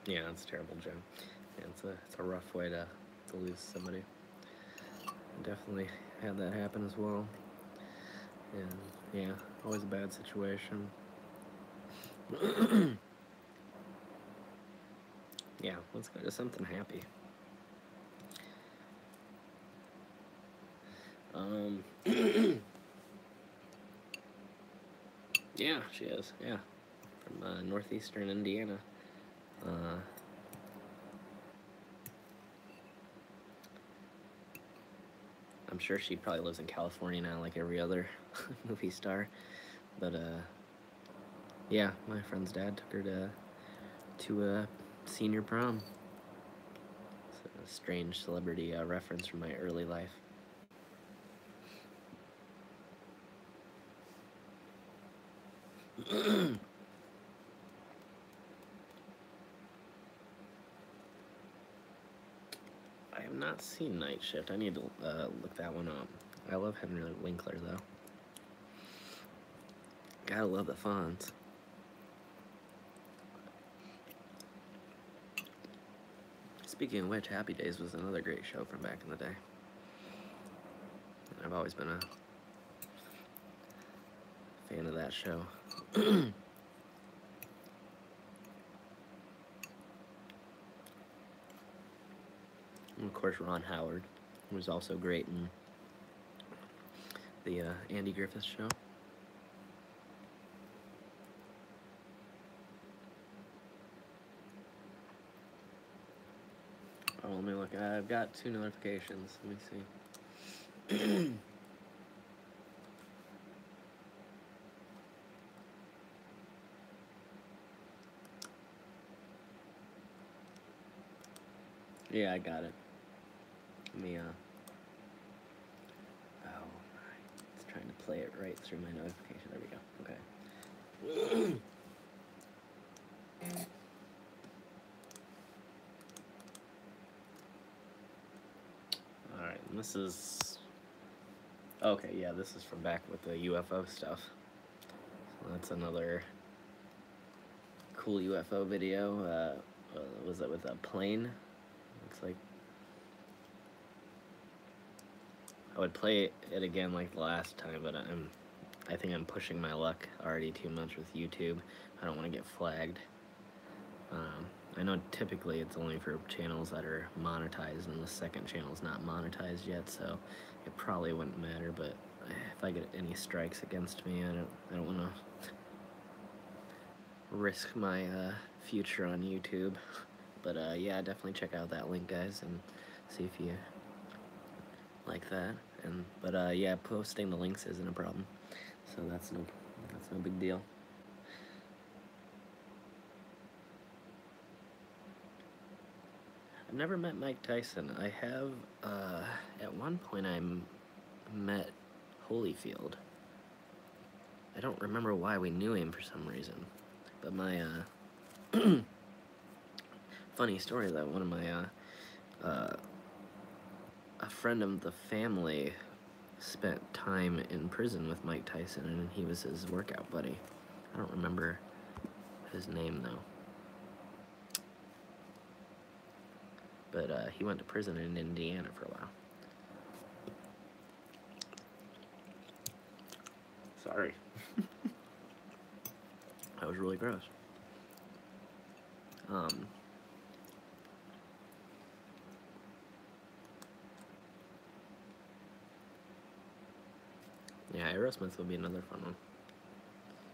Yeah, that's terrible, Jim. Yeah, it's a rough way to lose somebody. I definitely had that happen as well. And yeah, always a bad situation. Yeah, let's go to something happy. Yeah, she is. Yeah, from northeastern Indiana. I'm sure she probably lives in California now, like every other movie star. But yeah, my friend's dad took her to a senior prom. It's a strange celebrity reference from my early life. I have not seen Night Shift. I need to look that one up. I love Henry Winkler, though. Gotta love the Fonz. Speaking of which, Happy Days was another great show from back in the day. I've always been a fan of that show. And of course, Ron Howard was also great in the Andy Griffith Show. Oh, let me look. I've got 2 notifications. Let me see. Yeah, I got it. Let me, oh, let's try play it right through my notification. There we go. Okay. Alright, and this is... Okay, yeah, this is from back with the UFO stuff. So that's another cool UFO video. Was it with a plane? Looks like... I would play it again like the last time, but I think I'm pushing my luck already too much with YouTube. I don't want to get flagged. I know typically it's only for channels that are monetized, and the second channel's not monetized yet, so it probably wouldn't matter. But if I get any strikes against me, I don't want to risk my future on YouTube. But yeah, definitely check out that link, guys, and see if you like that. But yeah, posting the links isn't a problem, so that's no big deal. I've never met Mike Tyson. I have, at one point I met Holyfield. I don't remember why we knew him for some reason. But my, funny story that one of my, a friend of the family spent time in prison with Mike Tyson, and he was his workout buddy. I don't remember his name, though. But he went to prison in Indiana for a while. Sorry. That was really gross. Yeah, Aerosmith will be another fun one.